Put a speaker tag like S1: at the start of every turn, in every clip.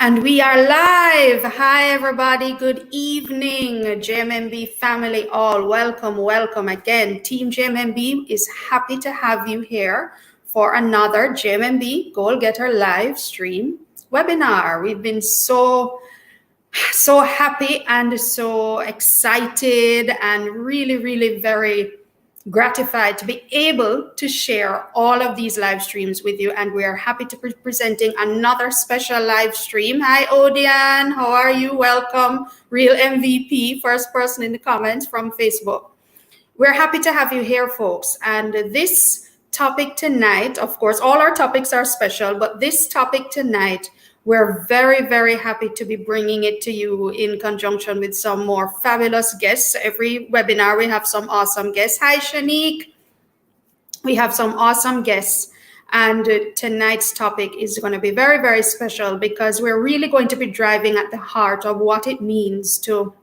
S1: And we are live. Hi, everybody. Good evening, JMMB family all. Welcome again. Team JMMB is happy to have you here for another JMMB Goal Getter live stream webinar. We've been so happy and so excited and really very gratified to be able to share all of these live streams with you, and we are happy to be presenting another special live stream. Hi Odian, how are you? Welcome. Real MVP, first person in the comments from Facebook. We're happy to have you here, folks, and this topic tonight, of course all our topics are special, but this topic tonight, we're very happy to be bringing it to you in conjunction with some more fabulous guests. Every webinar, we have some awesome guests. Hi, Shanique. We have some awesome guests. And tonight's topic is going to be very special because we're really going to be driving at the heart of what it means to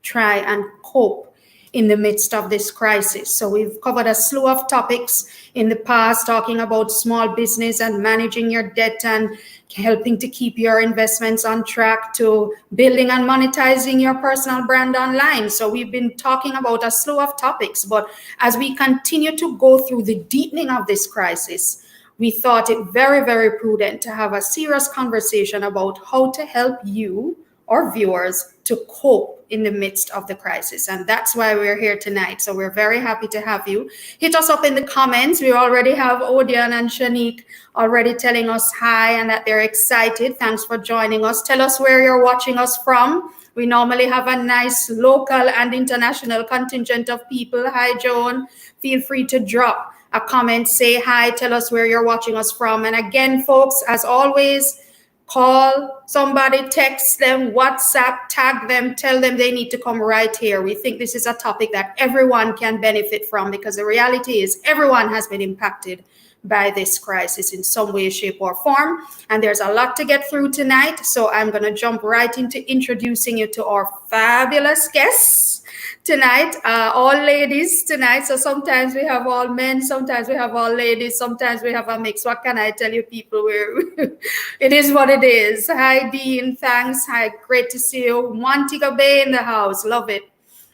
S1: try and cope in the midst of this crisis. So we've covered a slew of topics in the past, talking about small business and managing your debt and helping to keep your investments on track, to building and monetizing your personal brand online. So we've been talking about a slew of topics, but as we continue to go through the deepening of this crisis, we thought it very prudent to have a serious conversation about how to help you, our viewers, to cope in the midst of the crisis. And that's why we're here tonight. So we're very happy to have you. Hit us up in the comments. We already have Odian and Shanique already telling us hi and that they're excited. Thanks for joining us. Tell us where you're watching us from. We normally have a nice local and international contingent of people. Hi, Joan. Feel free to drop a comment, say hi, tell us where you're watching us from. And again, folks, as always, call somebody, text them, WhatsApp, tag them, tell them they need to come right here. We think this is a topic that everyone can benefit from, because the reality is everyone has been impacted by this crisis in some way, shape, or form. And there's a lot to get through tonight. So I'm going to jump right into introducing you to our fabulous guests tonight, all ladies tonight. So sometimes we have all men, sometimes we have all ladies, sometimes we have a mix. What can I tell you, people? It is what it is. Hi, Dean. Thanks. Hi, great to see you. Montego Bay in the house. Love it.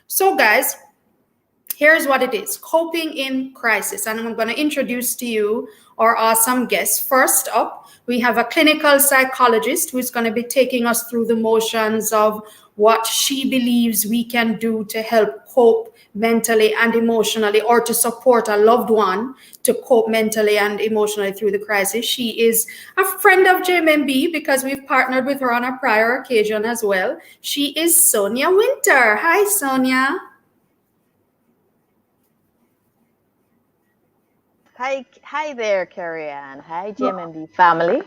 S1: So, guys, here's what it is: coping in crisis. And I'm going to introduce to you our awesome guests. First up, we have a clinical psychologist who's going to be taking us through the motions of what she believes we can do to help cope mentally and emotionally, or to support a loved one to cope mentally and emotionally through the crisis. She is a friend of JMMB because we've partnered with her on a prior occasion as well. She is Sonia Wynter. Hi, Sonia.
S2: Hi there, Carrie-Ann. Hi, JMMB family.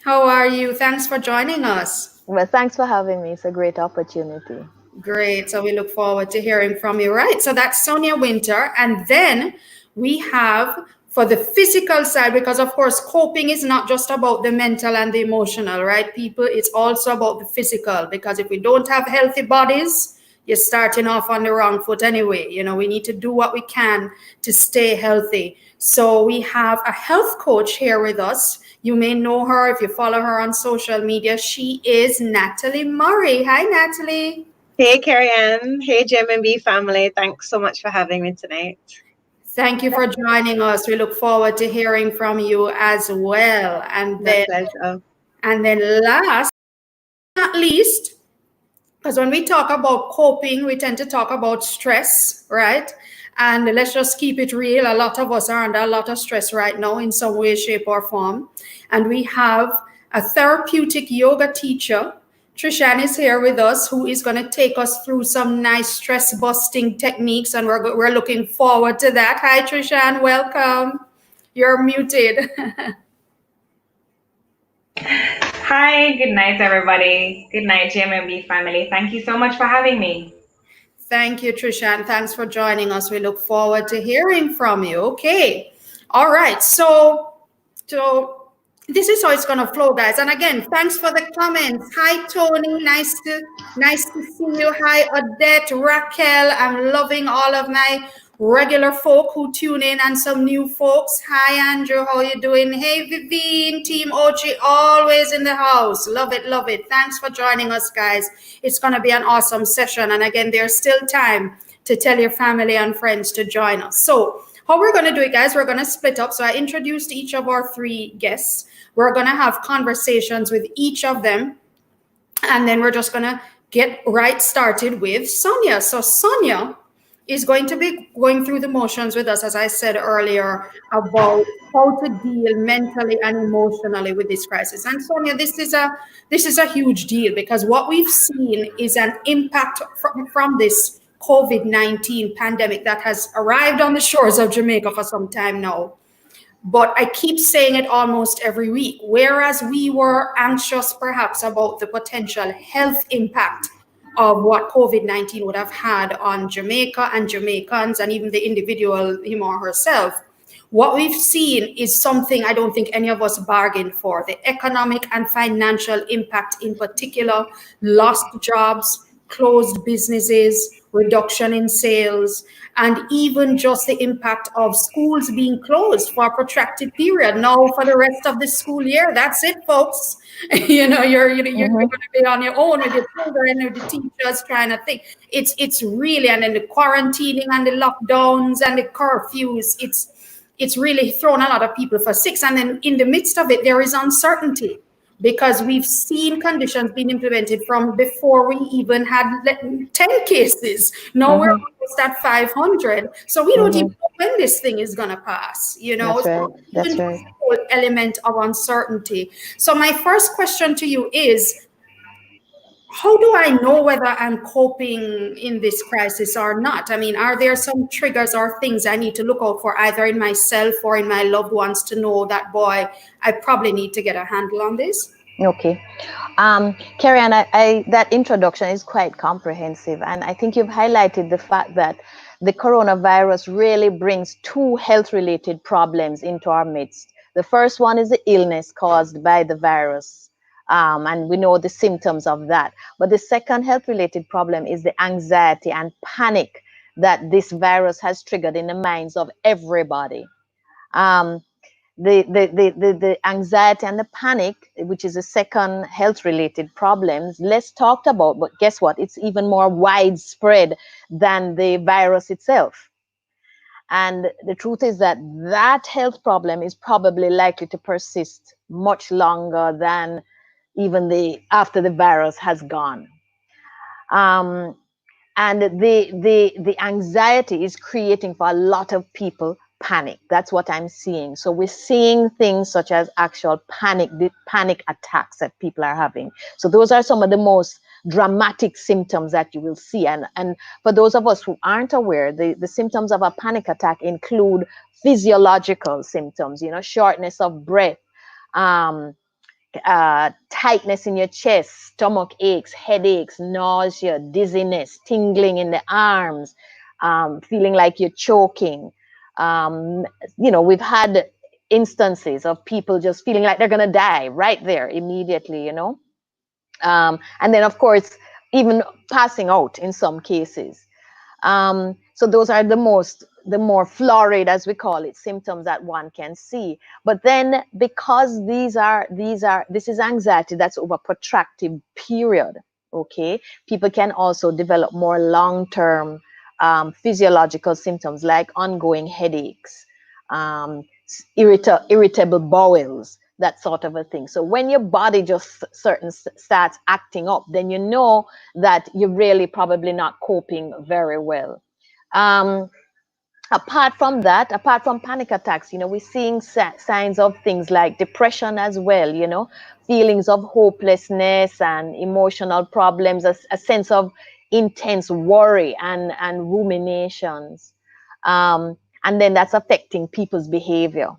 S1: How are you? Thanks for joining us.
S2: Well, thanks for having me. It's a great opportunity.
S1: Great. So we look forward to hearing from you. Right. So that's Sonia Wynter. And then we have, for the physical side, because of course, coping is not just about the mental and the emotional, right? People, it's also about the physical, because if we don't have healthy bodies, you're starting off on the wrong foot anyway. You know, we need to do what we can to stay healthy. So we have a health coach here with us. You may know her if you follow her on social media. She is Natalie Murray. Hi, Natalie.
S3: Hey, Carrie-Ann. Hey, JMMB family. Thanks so much for having me tonight.
S1: Thank you for joining us. We look forward to hearing from you as well. And then last but not least, because when we talk about coping, we tend to talk about stress, right? And let's just keep it real. A lot of us are under a lot of stress right now in some way, shape, or form. And we have a therapeutic yoga teacher. Trishan is here with us, who is going to take us through some nice stress-busting techniques, and we're looking forward to that. Hi, Trishan. Welcome. You're muted.
S4: Hi, good night, everybody. Good night, JMMB family. Thank you so much for having me.
S1: Thank you, Trishan. Thanks for joining us. We look forward to hearing from you. Okay. All right. So this is how it's going to flow, guys. And again, thanks for the comments. Hi, Tony. Nice to see you. Hi, Odette, Raquel. I'm loving all of my regular folk who tune in and some new folks. Hi, Andrew. How you doing? Hey, Vivine, Team OG, always in the house. Love it, love it. Thanks for joining us, guys. It's going to be an awesome session. And again, there's still time to tell your family and friends to join us. So how we're going to do it, guys, we're going to split up. So I introduced each of our 3 guests. We're going to have conversations with each of them. And then we're just going to get right started with Sonia. So Sonia is going to be going through the motions with us, as I said earlier, about how to deal mentally and emotionally with this crisis. And Sonia, this is a huge deal, because what we've seen is an impact from this COVID-19 pandemic that has arrived on the shores of Jamaica for some time now. But I keep saying it almost every week, whereas we were anxious perhaps about the potential health impact of what COVID-19 would have had on Jamaica and Jamaicans and even the individual, him or herself, what we've seen is something I don't think any of us bargained for. The economic and financial impact in particular, lost jobs, closed businesses, reduction in sales, and even just the impact of schools being closed for a protracted period. Now, for the rest of the school year, that's it, folks. You're going to be on your own with your children, with the teachers trying to think. It's really, and then the quarantining and the lockdowns and the curfews, it's really thrown a lot of people for 6. And then in the midst of it, there is uncertainty, because we've seen conditions being implemented from before we even had 10 cases. Now we're almost at 500. So we don't even know when this thing is going to pass,
S2: That's right. That's right.
S1: The whole element of uncertainty. So my first question to you is, how do I know whether I'm coping in this crisis or not? I mean, are there some triggers or things I need to look out for, either in myself or in my loved ones, to know that, boy, I probably need to get a handle on this?
S2: Okay. Carrie-Ann, that introduction is quite comprehensive. And I think you've highlighted the fact that the coronavirus really brings 2 health-related problems into our midst. The first one is the illness caused by the virus. And we know the symptoms of that. But the second health-related problem is the anxiety and panic that this virus has triggered in the minds of everybody. The anxiety and the panic, which is the second health-related problems, less talked about, but guess what? It's even more widespread than the virus itself. And the truth is that that health problem is probably likely to persist much longer than even after the virus has gone. And the anxiety is creating for a lot of people panic. That's what I'm seeing. So we're seeing things such as actual panic attacks that people are having. So those are some of the most dramatic symptoms that you will see. And for those of us who aren't aware, the symptoms of a panic attack include physiological symptoms, shortness of breath, tightness in your chest, stomach aches, headaches, nausea, dizziness, tingling in the arms, feeling like you're choking. We've had instances of people just feeling like they're going to die right there immediately, and then, of course, even passing out in some cases. So those are the more florid, as we call it, symptoms that one can see. But then, because this is anxiety that's over a protracted period, okay, people can also develop more long-term physiological symptoms like ongoing headaches, irritable bowels, that sort of a thing. So when your body just starts acting up, then you know that you're really probably not coping very well. Apart from panic attacks, we're seeing signs of things like depression as well, feelings of hopelessness and emotional problems, a sense of intense worry and ruminations. And then that's affecting people's behavior.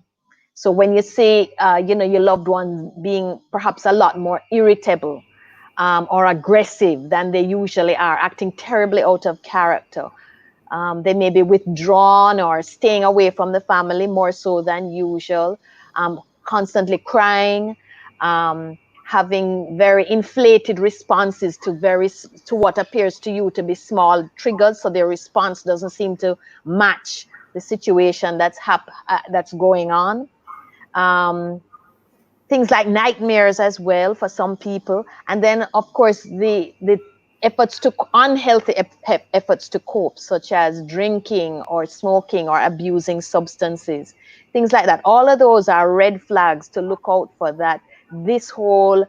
S2: So when you say, your loved ones being perhaps a lot more irritable or aggressive than they usually are, acting terribly out of character, they may be withdrawn or staying away from the family more so than usual, constantly crying, having very inflated responses to what appears to you to be small triggers, so their response doesn't seem to match the situation that's going on. Things like nightmares as well for some people, and then of course the unhealthy efforts to cope, such as drinking or smoking or abusing substances, things like that. All of those are red flags to look out for, that this whole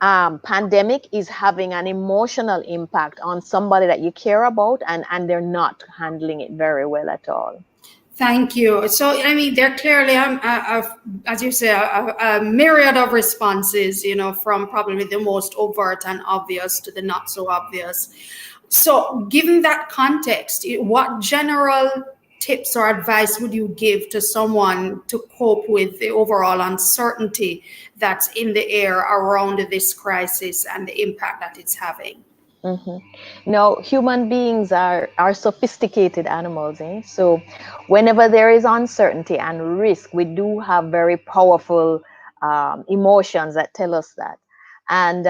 S2: pandemic is having an emotional impact on somebody that you care about, and they're not handling it very well at all.
S1: Thank you. So, I mean, there clearly, as you say, a myriad of responses, from probably the most overt and obvious to the not so obvious. So, given that context, what general tips or advice would you give to someone to cope with the overall uncertainty that's in the air around this crisis and the impact that it's having?
S2: Now, human beings are sophisticated animals, eh? So whenever there is uncertainty and risk, we do have very powerful emotions that tell us that. And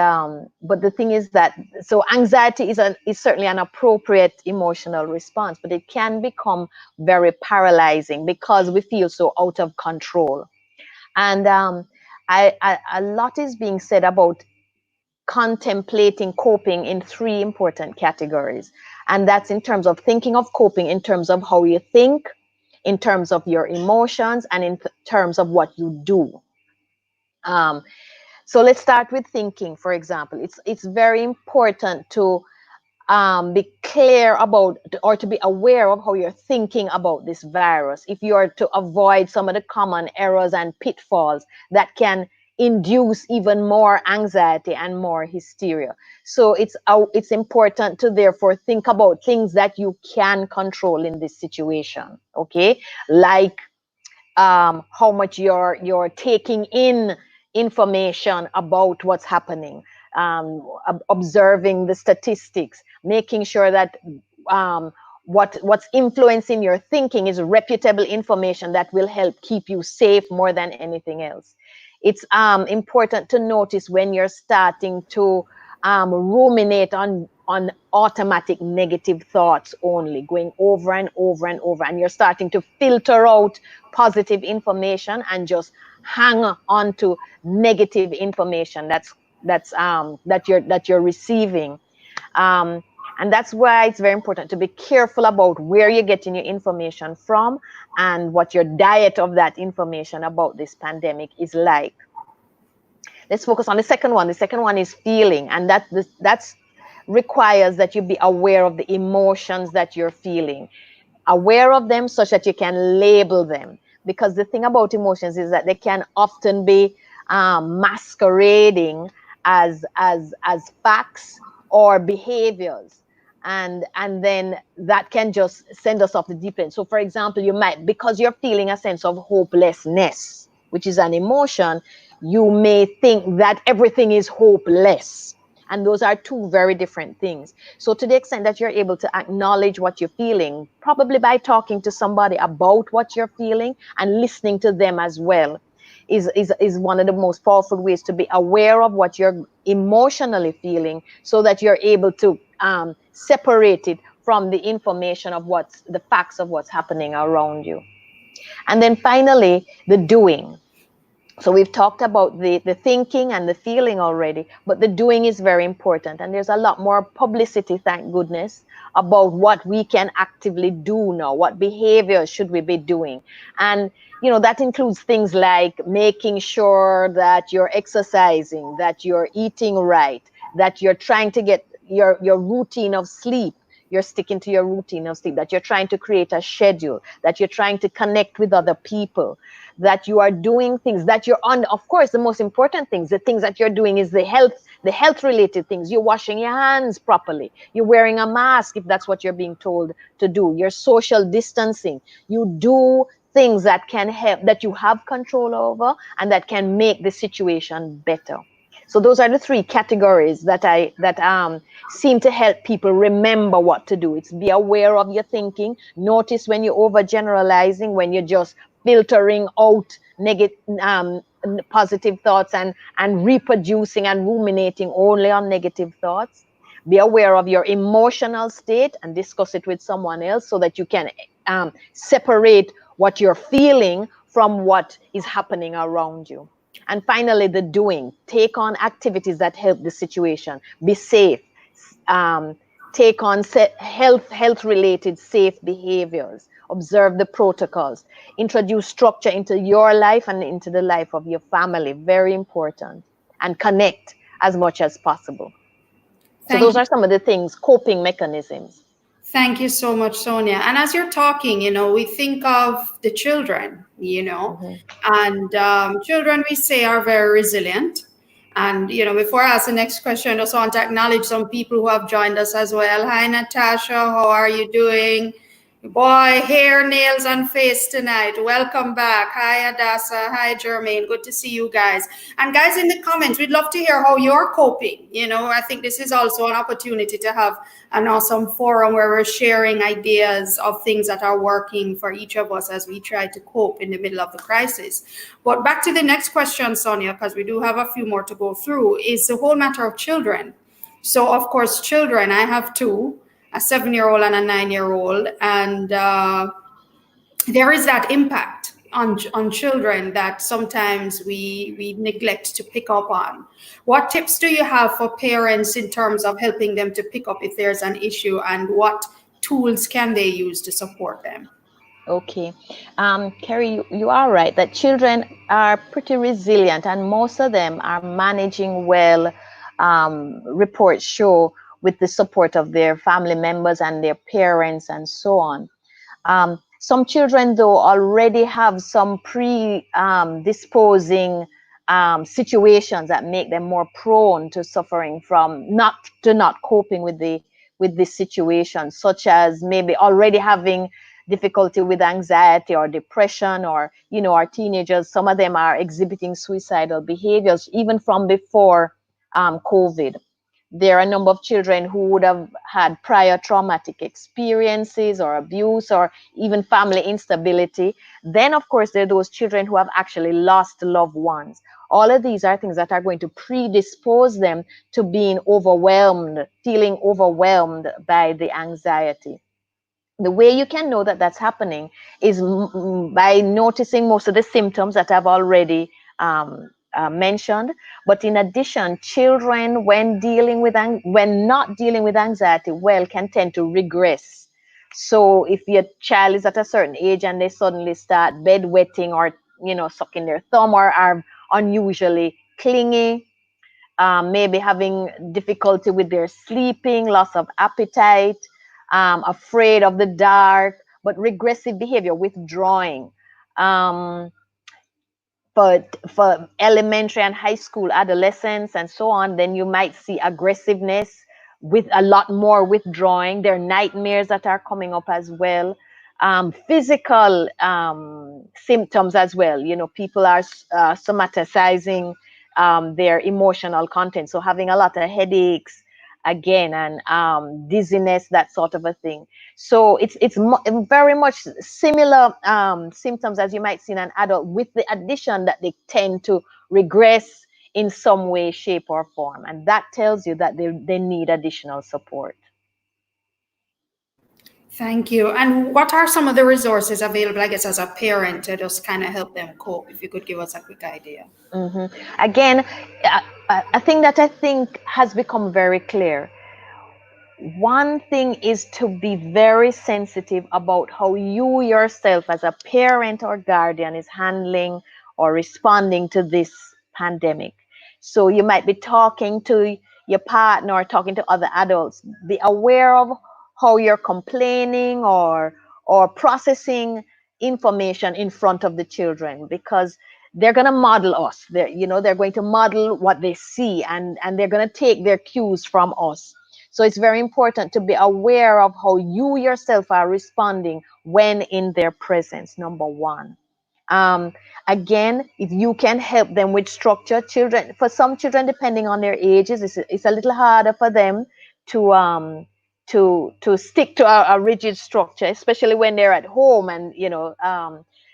S2: but the thing is that, so anxiety is certainly an appropriate emotional response, but it can become very paralyzing because we feel so out of control. And a lot is being said about contemplating coping in three important categories. And that's in terms of thinking of coping, in terms of how you think, in terms of your emotions, and in terms of what you do. So let's start with thinking, for example. It's very important to be clear about, or to be aware of how you're thinking about this virus, if you are to avoid some of the common errors and pitfalls that can induce even more anxiety and more hysteria. So it's important to therefore think about things that you can control in this situation, okay? Like how much you're taking in information about what's happening, observing the statistics, making sure that what's influencing your thinking is reputable information that will help keep you safe more than anything else. It's important to notice when you're starting to ruminate on automatic negative thoughts only, going over and over and over, and you're starting to filter out positive information and just hang on to negative information that you're receiving. And that's why it's very important to be careful about where you're getting your information from and what your diet of that information about this pandemic is like. Let's focus on the second one. The second one is feeling, and that's requires that you be aware of the emotions that you're feeling, aware of them such that you can label them. Because the thing about emotions is that they can often be masquerading as facts or behaviors, and then that can just send us off the deep end. So for example, you might, because you're feeling a sense of hopelessness, which is an emotion, you may think that everything is hopeless. And those are two very different things. So to the extent that you're able to acknowledge what you're feeling, probably by talking to somebody about what you're feeling and listening to them as well, is one of the most powerful ways to be aware of what you're emotionally feeling, so that you're able to separate it from the information of the facts of what's happening around you. And then finally, the doing. So we've talked about the thinking and the feeling already, but the doing is very important. And there's a lot more publicity, thank goodness, about what we can actively do now. What behaviors should we be doing? And, that includes things like making sure that you're exercising, that you're eating right, that you're trying to get your routine of sleep. You're sticking to your routine of sleep, that you're trying to create a schedule, that you're trying to connect with other people, that you are doing things that you're on. Of course, the most important things, the things that you're doing is the health related things. You're washing your hands properly. You're wearing a mask if that's what you're being told to do. You're social distancing. You do things that can help, that you have control over, and that can make the situation better. So those are the three categories that seem to help people remember what to do. It's be aware of your thinking. Notice when you're overgeneralizing, when you're just filtering out positive thoughts and reproducing and ruminating only on negative thoughts. Be aware of your emotional state and discuss it with someone else so that you can separate what you're feeling from what is happening around you. And finally, the doing. Take on activities that help the situation. Be safe. Um, take on health related safe behaviors. Observe the protocols. Introduce structure into your life and into the life of your family. Very important. And connect as much as possible. So
S1: Thank
S2: those
S1: you.
S2: are some of the things, coping mechanisms.
S1: Thank you so much, Sonia. And as you're talking, we think of the children, and children we say are very resilient. And, before I ask the next question, I just want to acknowledge some people who have joined us as well. Hi, Natasha. How are you doing? Boy, hair, nails, and face tonight. Welcome back. Hi, Adasa. Hi, Jermaine. Good to see you guys. And guys, in the comments, we'd love to hear how you're coping. I think this is also an opportunity to have an awesome forum where we're sharing ideas of things that are working for each of us as we try to cope in the middle of the crisis. But back to the next question, Sonia, because we do have a few more to go through, is the whole matter of children. So, of course, children, I have two, a 7-year-old and a 9-year-old, and there is that impact on children that sometimes we neglect to pick up on. What tips do you have for parents in terms of helping them to pick up if there's an issue, and what tools can they use to support them?
S2: Okay. Carrie, you are right that children are pretty resilient and most of them are managing well, reports show, with the support of their family members and their parents and so on. Some children, though, already have some predisposing situations that make them more prone to suffering from not coping with this situation, such as maybe already having difficulty with anxiety or depression, or our teenagers, some of them are exhibiting suicidal behaviors even from before COVID. There are a number of children who would have had prior traumatic experiences or abuse or even family instability. Then, of course, there are those children who have actually lost loved ones. All of these are things that are going to predispose them to being overwhelmed, feeling overwhelmed by the anxiety. The way you can know that that's happening is by noticing most of the symptoms that I've already mentioned. But in addition, children, when not dealing with anxiety well, can tend to regress. So if your child is at a certain age and they suddenly start bedwetting or sucking their thumb, or are unusually clingy, maybe having difficulty with their sleeping, loss of appetite, afraid of the dark, but regressive behavior, withdrawing. But for elementary and high school adolescents and so on, then you might see aggressiveness with a lot more withdrawing. There are nightmares that are coming up as well. Physical symptoms as well. People are somaticizing their emotional content. So having a lot of headaches again, and dizziness, that sort of a thing. So it's very much similar symptoms as you might see in an adult, with the addition that they tend to regress in some way, shape, or form. And that tells you that they need additional support.
S1: Thank you. And what are some of the resources available, I guess, as a parent to just kind of help them cope? If you could give us a quick idea.
S2: Again, a thing that I think has become very clear. One thing is to be very sensitive about how you yourself as a parent or guardian is handling or responding to this pandemic. So you might be talking to your partner or talking to other adults. Be aware of how you're complaining or processing information in front of the children, because they're going to model us. They're going to model what they see, and they're going to take their cues from us. So it's very important to be aware of how you yourself are responding when in their presence, number one. Again, if you can help them with structure, for some children, depending on their ages, it's a little harder for them to stick to a rigid structure, especially when they're at home and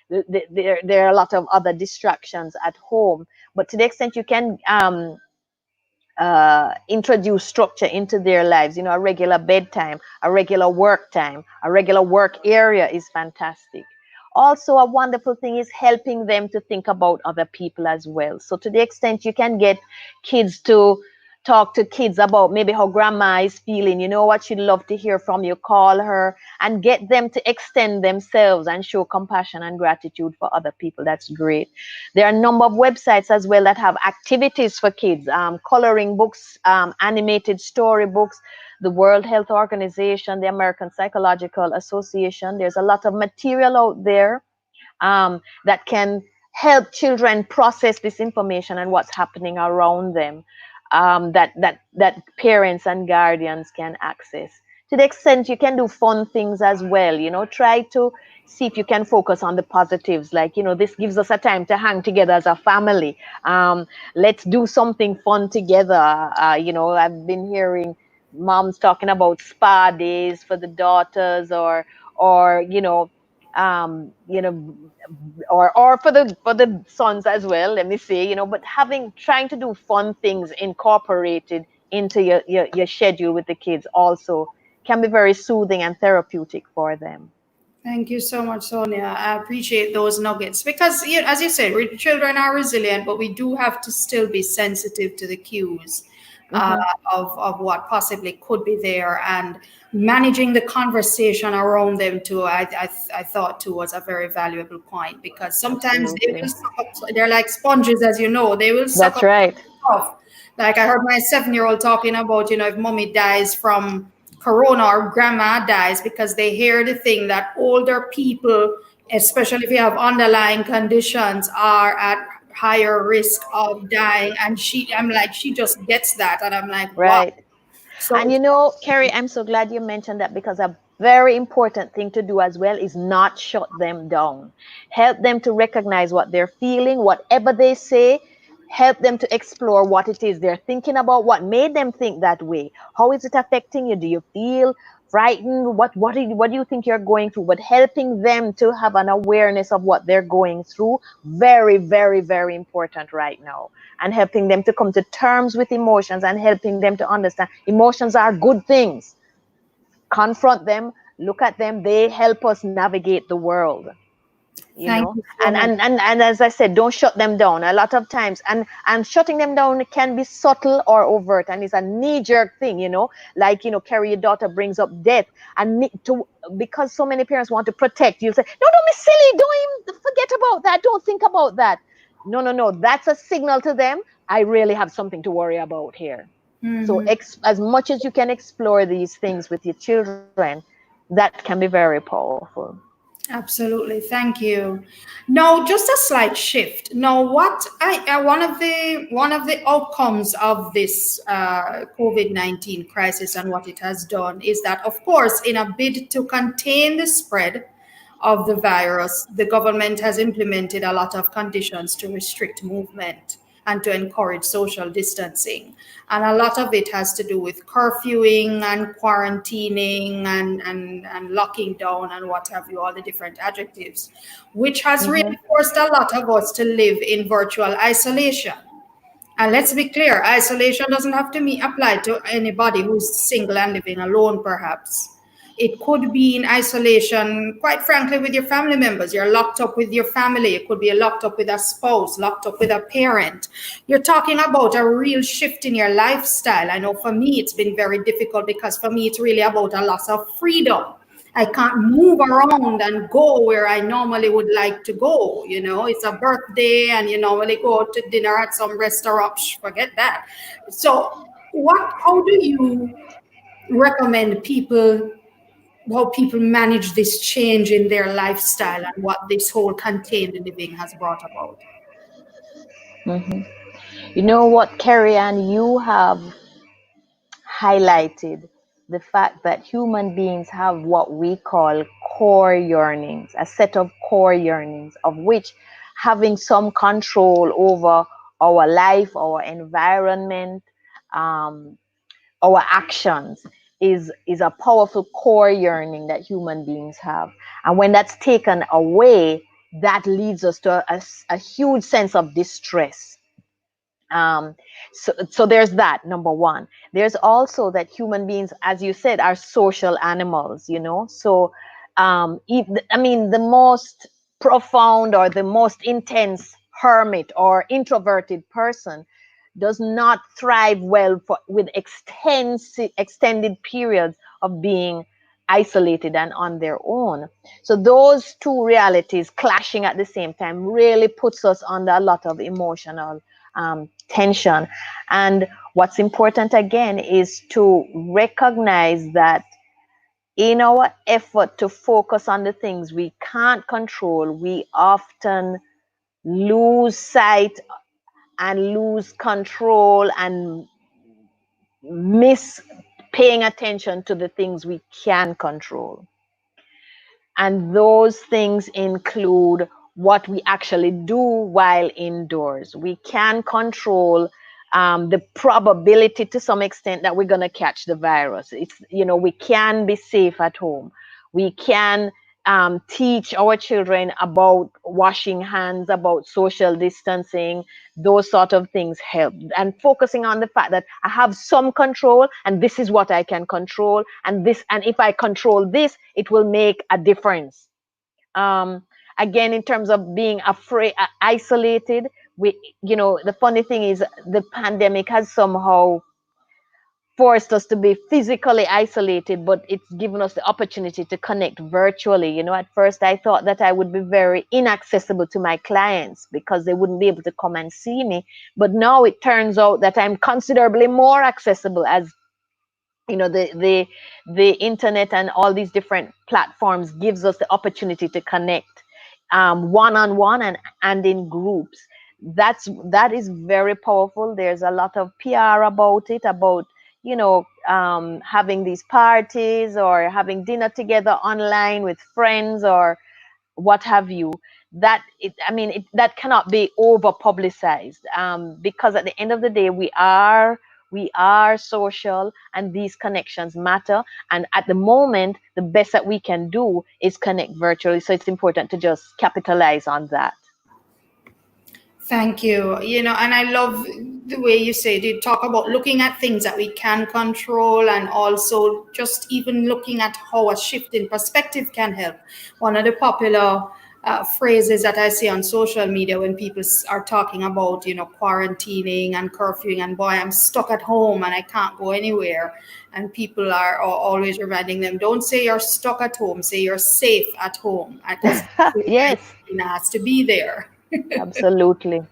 S2: There are a lot of other distractions at home, but to the extent you can introduce structure into their lives, a regular bedtime, a regular work time, a regular work area is fantastic. Also, a wonderful thing is helping them to think about other people as well. So to the extent you can get kids to talk to kids about maybe how grandma is feeling, what she'd love to hear from you, call her and get them to extend themselves and show compassion and gratitude for other people. That's great. There are a number of websites as well that have activities for kids, coloring books, animated storybooks, the World Health Organization, the American Psychological Association. There's a lot of material out there that can help children process this information and what's happening around them, that parents and guardians can access. To the extent you can do fun things as well, try to see if you can focus on the positives, like, this gives us a time to hang together as a family. Let's do something fun together. I've been hearing moms talking about spa days for the daughters, or or for the sons as well, let me say, but trying to do fun things incorporated into your schedule with the kids also can be very soothing and therapeutic for them.
S1: Thank you so much, Sonia. I appreciate those nuggets because, as you said, children are resilient, but we do have to still be sensitive to the cues uh, of what possibly could be there, and managing the conversation around them too. I thought too was a very valuable point, because sometimes they
S2: Absolutely.
S1: will suck up. They're like sponges, as you know. They will suck
S2: That's
S1: up
S2: right.
S1: stuff. Like I heard my 7-year-old talking about, if mommy dies from corona or grandma dies, because they hear the thing that older people, especially if you have underlying conditions, are at higher risk of dying. And I'm like, she just gets that. And I'm like, wow.
S2: Right.
S1: So
S2: And Carrie, I'm so glad you mentioned that, because a very important thing to do as well is not shut them down. Help them to recognize what they're feeling, whatever they say. Help them to explore what it is they're thinking about, what made them think that way. How is it affecting you? Do you feel frightened? What do you think you're going through? But helping them to have an awareness of what they're going through, very, very, very important right now. And helping them to come to terms with emotions and helping them to understand emotions are good things. Confront them, look at them, they help us navigate the world.
S1: thank you so
S2: And
S1: much.
S2: as I said, don't shut them down a lot of times, and shutting them down can be subtle or overt, and it's a knee-jerk thing, like, Carrie, your daughter brings up death, and because so many parents want to protect you, say, no, don't be silly, don't even forget about that, don't think about that. No, no, no, that's a signal to them, I really have something to worry about here. So
S1: Mhm.
S2: as much as you can explore these things with your children, that can be very powerful.
S1: Absolutely, thank you. Now, just a slight shift. Now, what one of the outcomes of this COVID-19 crisis and what it has done is that, of course, in a bid to contain the spread of the virus, the government has implemented a lot of conditions to restrict movement and to encourage social distancing. And a lot of it has to do with curfewing and quarantining and locking down and what have you, all the different adjectives, which has
S2: Hmm.
S1: really forced a lot of us to live in virtual isolation. And let's be clear, isolation doesn't have to apply to anybody who's single and living alone, perhaps. It could be in isolation, quite frankly, with your family members. You're locked up with your family. It could be locked up with a spouse, locked up with a parent. You're talking about a real shift in your lifestyle. I know for me, it's been very difficult because for me, it's really about a loss of freedom. I can't move around and go where I normally would like to go. It's a birthday and you normally go out to dinner at some restaurant. Forget that. So, how do you recommend how people manage this change in their lifestyle and what this whole contained living has brought about?
S2: Hmm. You know what, Carrie Ann, you have highlighted the fact that human beings have what we call core yearnings, a set of core yearnings, of which having some control over our life, our environment, um, our actions is a powerful core yearning that human beings have. And when that's taken away, that leads us to a huge sense of distress. So there's that, number one. There's also that human beings, as you said, are social animals, so the most profound or the most intense hermit or introverted person does not thrive well with extended periods of being isolated and on their own. So those two realities clashing at the same time really puts us under a lot of emotional tension. And what's important again is to recognize that in our effort to focus on the things we can't control, we often lose sight and lose control and miss paying attention to the things we can control. And those things include what we actually do while indoors. We can control the probability to some extent that we're going to catch the virus. We can be safe at home. We can teach our children about washing hands, about social distancing. Those sort of things help. And focusing on the fact that I have some control and this is what I can control. And if I control this, it will make a difference. Again, in terms of being afraid, isolated, the funny thing is the pandemic has somehow forced us to be physically isolated, but it's given us the opportunity to connect virtually. At first I thought that I would be very inaccessible to my clients because they wouldn't be able to come and see me. But now it turns out that I'm considerably more accessible, as the internet and all these different platforms gives us the opportunity to connect one-on-one and in groups. That is very powerful. There's a lot of PR about it, about having these parties or having dinner together online with friends or what have you. That cannot be over publicized, because at the end of the day we are social and these connections matter. And at the moment, the best that we can do is connect virtually. So it's important to just capitalize on that.
S1: Thank you. And I love the way you said you talk about looking at things that we can control, and also just even looking at how a shift in perspective can help. One of the popular phrases that I see on social media when people are talking about, quarantining and curfewing, and boy, I'm stuck at home and I can't go anywhere. And people are always reminding them, don't say you're stuck at home, say you're safe at home, because
S2: Yes.
S1: has to be there.
S2: Absolutely.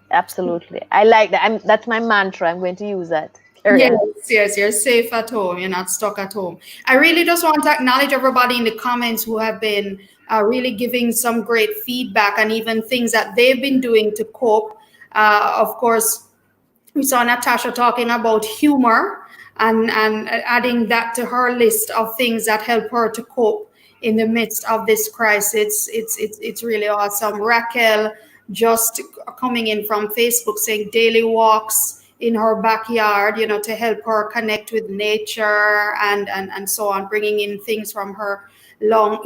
S2: I like that. That's my mantra. I'm going to use that.
S1: Yes, you're safe at home. You're not stuck at home. I really just want to acknowledge everybody in the comments who have been really giving some great feedback and even things that they've been doing to cope. Of course, we saw Natasha talking about humor and adding that to her list of things that help her to cope in the midst of this crisis. It's really awesome. Raquel just coming in from Facebook saying daily walks in her backyard, to help her connect with nature and so on, bringing in things from her lung,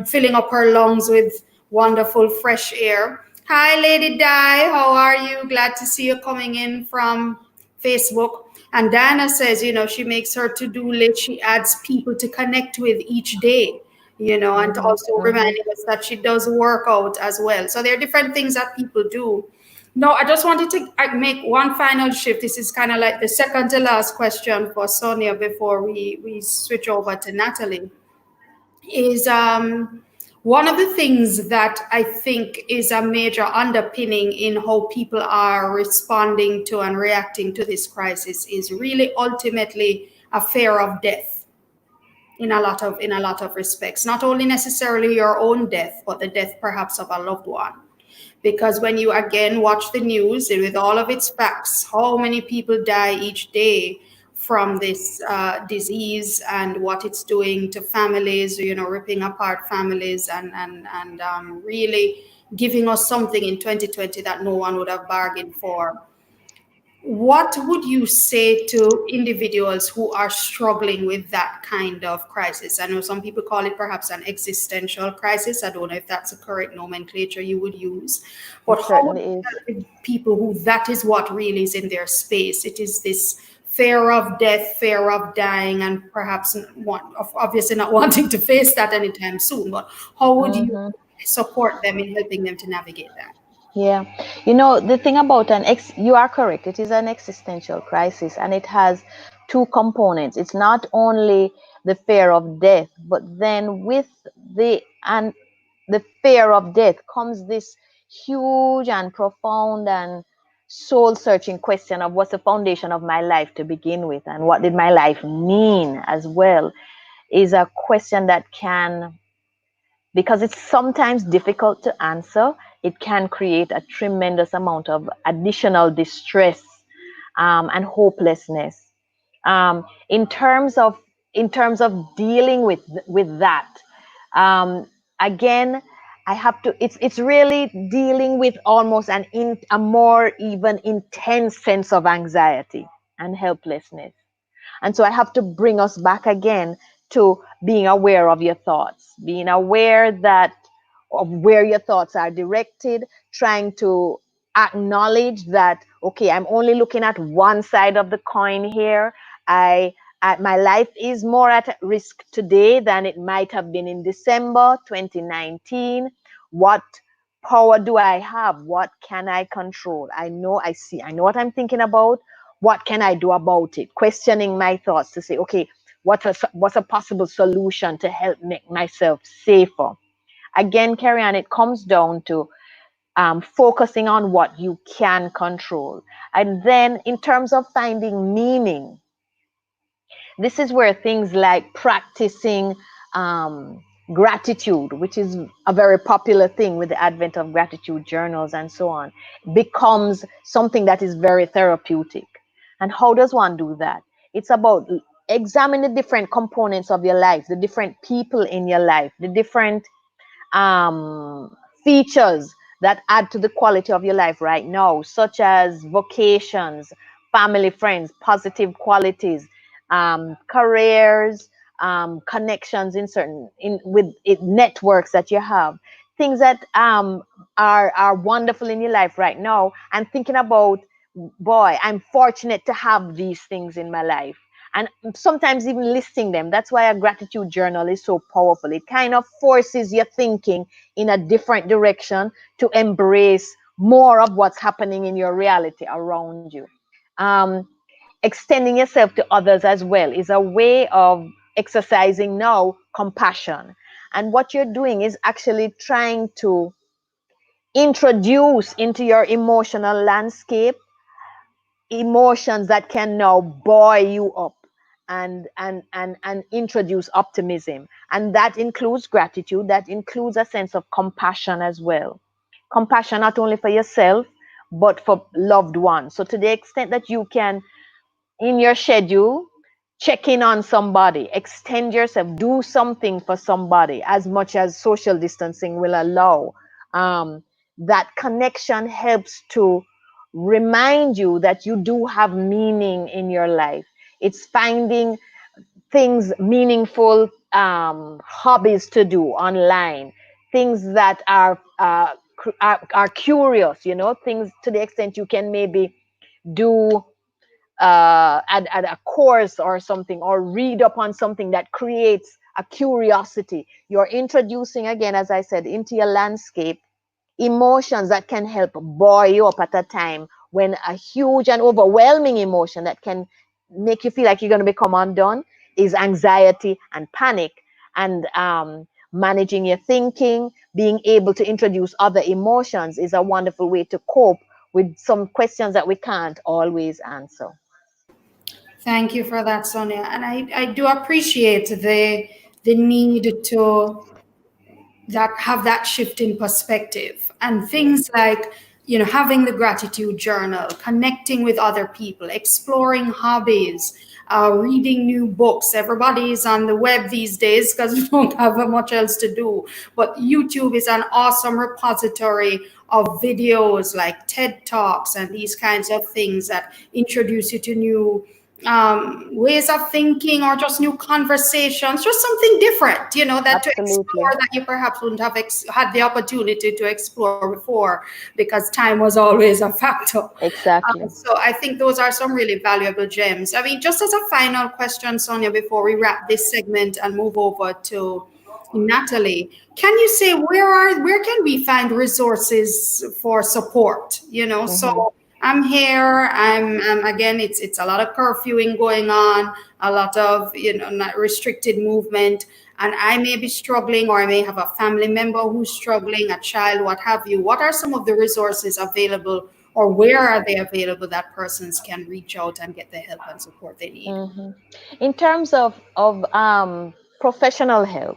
S1: filling up her lungs with wonderful fresh air. Hi, Lady Di. How are you? Glad to see you coming in from Facebook. And Diana says, she makes her to-do list. She adds people to connect with each day, and also reminding us that she does work out as well. So there are different things that people do. No, I just wanted to make one final shift. This is kind of like the second to last question for Sonia before we switch over to Natalie. Is one of the things that I think is a major underpinning in how people are responding to and reacting to this crisis is really ultimately a fear of death in a lot of respects. Not only necessarily your own death, but the death perhaps of a loved one. Because when you again watch the news with all of its facts, how many people die each day from this disease and what it's doing to families, ripping apart families and really giving us something in 2020 that no one would have bargained for. what would you say to individuals who are struggling with that kind of crisis? I know some people call it perhaps an existential crisis. I don't know if that's the correct nomenclature you would use. But
S2: It
S1: how would
S2: certainly
S1: you
S2: is.
S1: help with people who that is what really is in their space? It is this fear of death, fear of dying, and perhaps obviously not wanting to face that anytime soon. But how would you
S2: Hmm.
S1: support them in helping them to navigate that?
S2: Yeah. You know, the thing about you are correct. It is an existential crisis and it has two components. It's not only the fear of death, but then with the fear of death comes this huge and profound and soul searching question of what's the foundation of my life to begin with and what did my life mean as well, is a question that can, because it's sometimes difficult to answer, it can create a tremendous amount of additional distress and hopelessness. In terms of dealing with that, um, again, I have to. It's really dealing with almost a more even intense sense of anxiety and helplessness. And so I have to bring us back again to being aware of your thoughts, being aware that of where your thoughts are directed, trying to acknowledge that, okay, I'm only looking at one side of the coin here. My life is more at risk today than it might have been in December 2019. What power do I have? What can I control? I know what I'm thinking about. What can I do about it? Questioning my thoughts to say, okay, what's a possible solution to help make myself safer? Again, Carrie Ann, it comes down to focusing on what you can control. And then in terms of finding meaning, this is where things like practicing gratitude, which is a very popular thing with the advent of gratitude journals and so on, becomes something that is very therapeutic. And how does one do that? It's about examining the different components of your life, the different people in your life, the different um, features that add to the quality of your life right now, such as vocations, family, friends, positive qualities, careers, connections in certain in with it, networks that you have, things that are wonderful in your life right now, and thinking about, boy, I'm fortunate to have these things in my life, and sometimes even listing them. That's why a gratitude journal is so powerful. It kind of forces your thinking in a different direction to embrace more of what's happening in your reality around you. um, Extending yourself to others as well is a way of exercising now compassion, and what you're doing is actually trying to introduce into your emotional landscape emotions that can now buoy you up and introduce optimism, and that includes gratitude, that includes a sense of compassion as well. Compassion not only for yourself but for loved ones. So to the extent that you can, in your schedule, check in on somebody, extend yourself, do something for somebody as much as social distancing will allow. That connection helps to remind you that you do have meaning in your life. It's finding things meaningful, hobbies to do online, things that are curious, things to the extent you can maybe do at a course or something, or read upon something that creates a curiosity. You're introducing, again, as I said, into your landscape emotions that can help buoy you up at a time when a huge and overwhelming emotion that can make you feel like you're going to become undone is anxiety and panic. And managing your thinking, being able to introduce other emotions is a wonderful way to cope with some questions that we can't always answer.
S1: Thank you for that, Sonia. And I do appreciate the need to that have that shift in perspective and things like, having the gratitude journal, connecting with other people, exploring hobbies, reading new books. Everybody is on the web these days because we don't have much else to do. But YouTube is an awesome repository of videos like TED Talks and these kinds of things that introduce you to new ways of thinking or just new conversations, just something different, that to
S2: Absolutely.
S1: explore that you perhaps wouldn't have had the opportunity to explore before because time was always a factor.
S2: Exactly.
S1: So I think those are some really valuable gems. I mean, just as a final question, Sonia, before we wrap this segment and move over to Natalie, can you say where can we find resources for support? So I'm here. I'm again. It's a lot of curfewing going on, a lot of not restricted movement, and I may be struggling, or I may have a family member who's struggling, a child, what have you. What are some of the resources available, or where are they available that persons can reach out and get the help and support they need?
S2: In terms of professional help,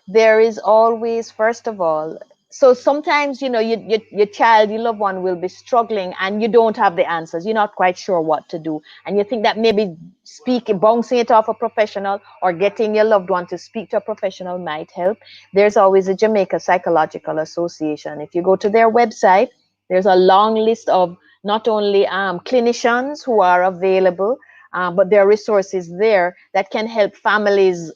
S2: there is always, first of all, so sometimes your child, your loved one will be struggling and you don't have the answers, you're not quite sure what to do, and you think that maybe bouncing it off a professional or getting your loved one to speak to a professional might help. There's always a Jamaica Psychological Association. If you go to their website, there's a long list of not only clinicians who are available, but there are resources there that can help families,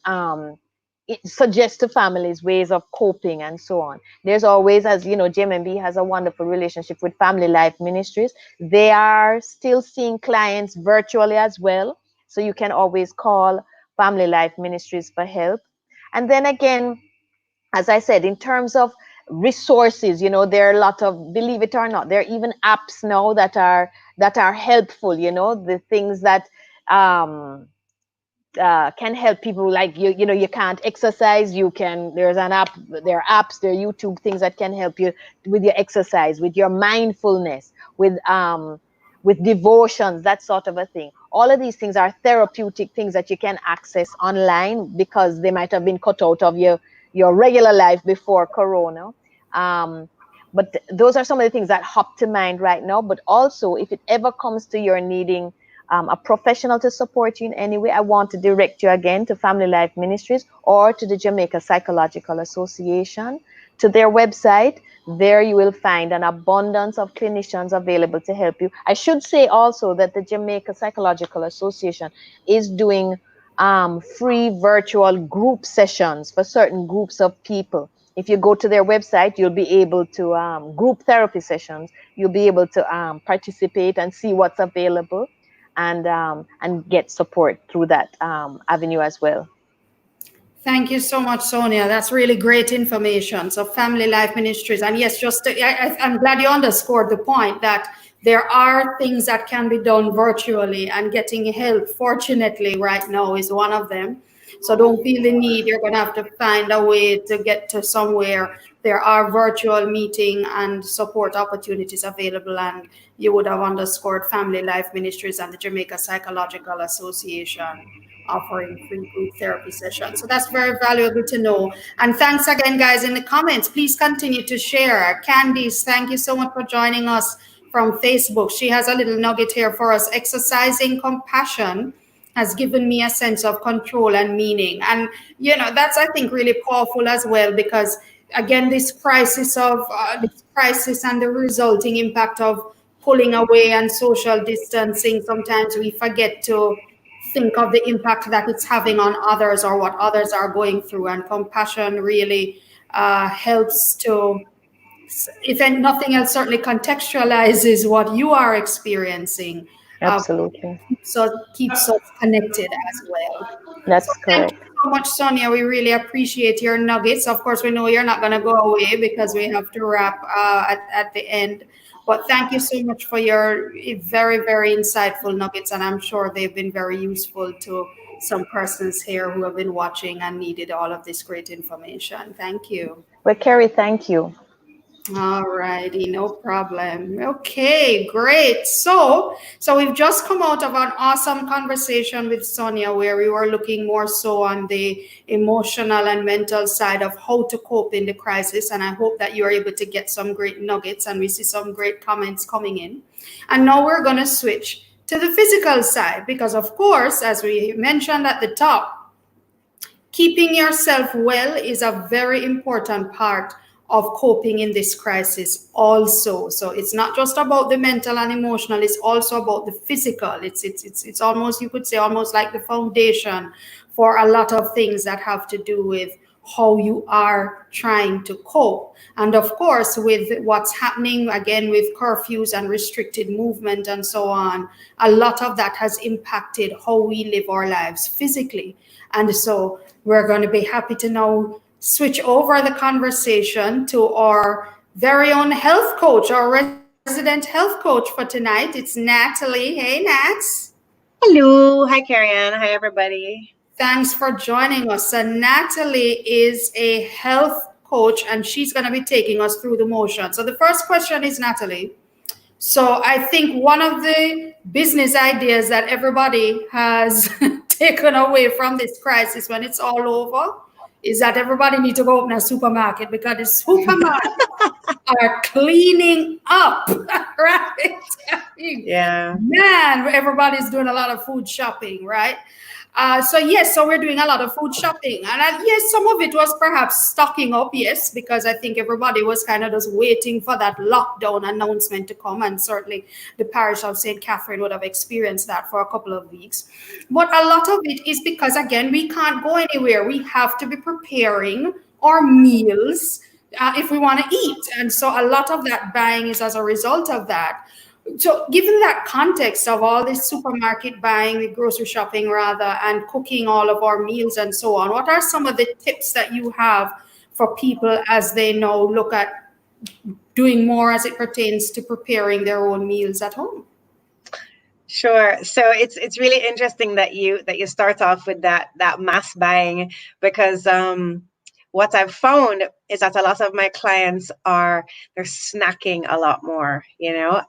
S2: suggest to families ways of coping and so on. There's always, as you know, JMB has a wonderful relationship with Family Life Ministries. They are still seeing clients virtually as well. So you can always call Family Life Ministries for help. And then again, as I said, in terms of resources, there are a lot of, believe it or not, there are even apps now that are helpful, the things that can help people, like you can't exercise, there's an app, there are apps, there are YouTube things that can help you with your exercise, with your mindfulness, with devotions, that sort of a thing. All of these things are therapeutic things that you can access online because they might have been cut out of your regular life before Corona. But those are some of the things that hop to mind right now. But also, if it ever comes to your needing a professional to support you in any way, I want to direct you again to Family Life Ministries or to the Jamaica Psychological Association, to their website. There you will find an abundance of clinicians available to help you. I should say also that the Jamaica Psychological Association is doing free virtual group sessions for certain groups of people. If you go to their website, you'll be able to group therapy sessions. You'll be able to participate and see what's available, and get support through that avenue as well.
S1: Thank you so much, Sonia. That's really great information. So Family Life Ministries, and yes, I'm glad you underscored the point that there are things that can be done virtually, and getting help, fortunately, right now is one of them. So don't feel the need. You're going to have to find a way to get to somewhere. There are virtual meeting and support opportunities available, and you would have underscored Family Life Ministries and the Jamaica Psychological Association offering free group therapy sessions. So that's very valuable to know. And thanks again, guys, in the comments. Please continue to share. Candice, thank you so much for joining us from Facebook. She has a little nugget here for us. Exercising compassion has given me a sense of control and meaning. And, that's, I think, really powerful as well, because, again, this crisis and the resulting impact of pulling away and social distancing, sometimes we forget to think of the impact that it's having on others or what others are going through. And compassion really helps to, if nothing else, certainly contextualizes what you are experiencing.
S2: Absolutely.
S1: So keeps us connected as well. So
S2: That's
S1: thank
S2: correct.
S1: you so much, Sonia. We really appreciate your nuggets. Of course, we know you're not going to go away because we have to wrap at the end. But thank you so much for your very, very insightful nuggets. And I'm sure they've been very useful to some persons here who have been watching and needed all of this great information. Thank you.
S2: Well, Kerry, thank you.
S1: All righty, no problem. Okay, great. So we've just come out of an awesome conversation with Sonia where we were looking more so on the emotional and mental side of how to cope in the crisis. And I hope that you're able to get some great nuggets, and we see some great comments coming in. And now we're going to switch to the physical side, because of course, as we mentioned at the top, keeping yourself well is a very important part of coping in this crisis also. So it's not just about the mental and emotional, it's also about the physical. It's almost, you could say, almost like the foundation for a lot of things that have to do with how you are trying to cope. And of course, with what's happening again with curfews and restricted movement and so on, a lot of that has impacted how we live our lives physically. And so we're going to be happy to now switch over the conversation to our very own health coach, our resident health coach for tonight. It's Natalie. Hey, Nats.
S3: Hello. Hi, Carrie-Anne. Hi, everybody.
S1: Thanks for joining us. So Natalie is a health coach, and she's going to be taking us through the motion. So the first question is, Natalie, so I think one of the business ideas that everybody has taken away from this crisis when it's all over is that everybody needs to go open a supermarket, because the supermarkets are cleaning up, right?
S3: Yeah.
S1: Man, everybody's doing a lot of food shopping, right? So we're doing a lot of food shopping, and yes, some of it was perhaps stocking up, yes, because I think everybody was kind of just waiting for that lockdown announcement to come, and certainly the parish of St. Catherine would have experienced that for a couple of weeks. But a lot of it is because, again, we can't go anywhere. We have to be preparing our meals if we want to eat, and so a lot of that buying is as a result of that. So given that context of all this supermarket buying, the grocery shopping rather, and cooking all of our meals and so on, what are some of the tips that you have for people as they now look at doing more as it pertains to preparing their own meals at home?
S3: Sure. So it's really interesting that you start off with that mass buying, because what I've found is that a lot of my clients they're snacking a lot more,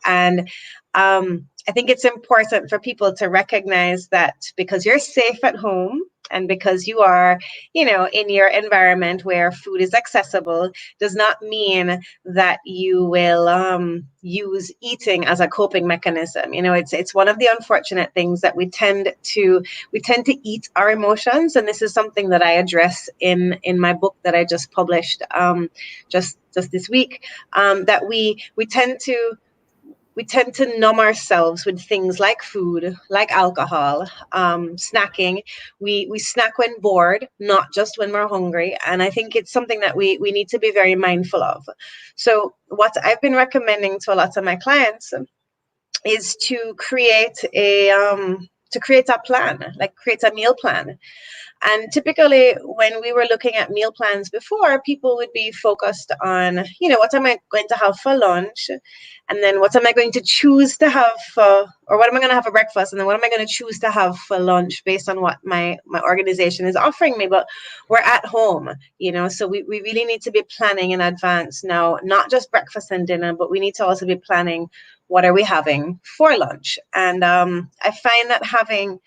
S3: and I think it's important for people to recognize that because you're safe at home and because you are, in your environment where food is accessible, does not mean that you will use eating as a coping mechanism. It's one of the unfortunate things that we tend to eat our emotions, and this is something that I address in my book that I just published just this week. That we tend to numb ourselves with things like food, like alcohol, snacking. We snack when bored, not just when we're hungry. And I think it's something that we need to be very mindful of. So what I've been recommending to a lot of my clients is to create a plan, like create a meal plan. And typically when we were looking at meal plans before, people would be focused on, what am I going to have for lunch? And then what am I going to choose to have or what am I going to have for breakfast? And then what am I going to choose to have for lunch based on what my organization is offering me? But we're at home, so we really need to be planning in advance now, not just breakfast and dinner, but we need to also be planning what are we having for lunch. And I find that having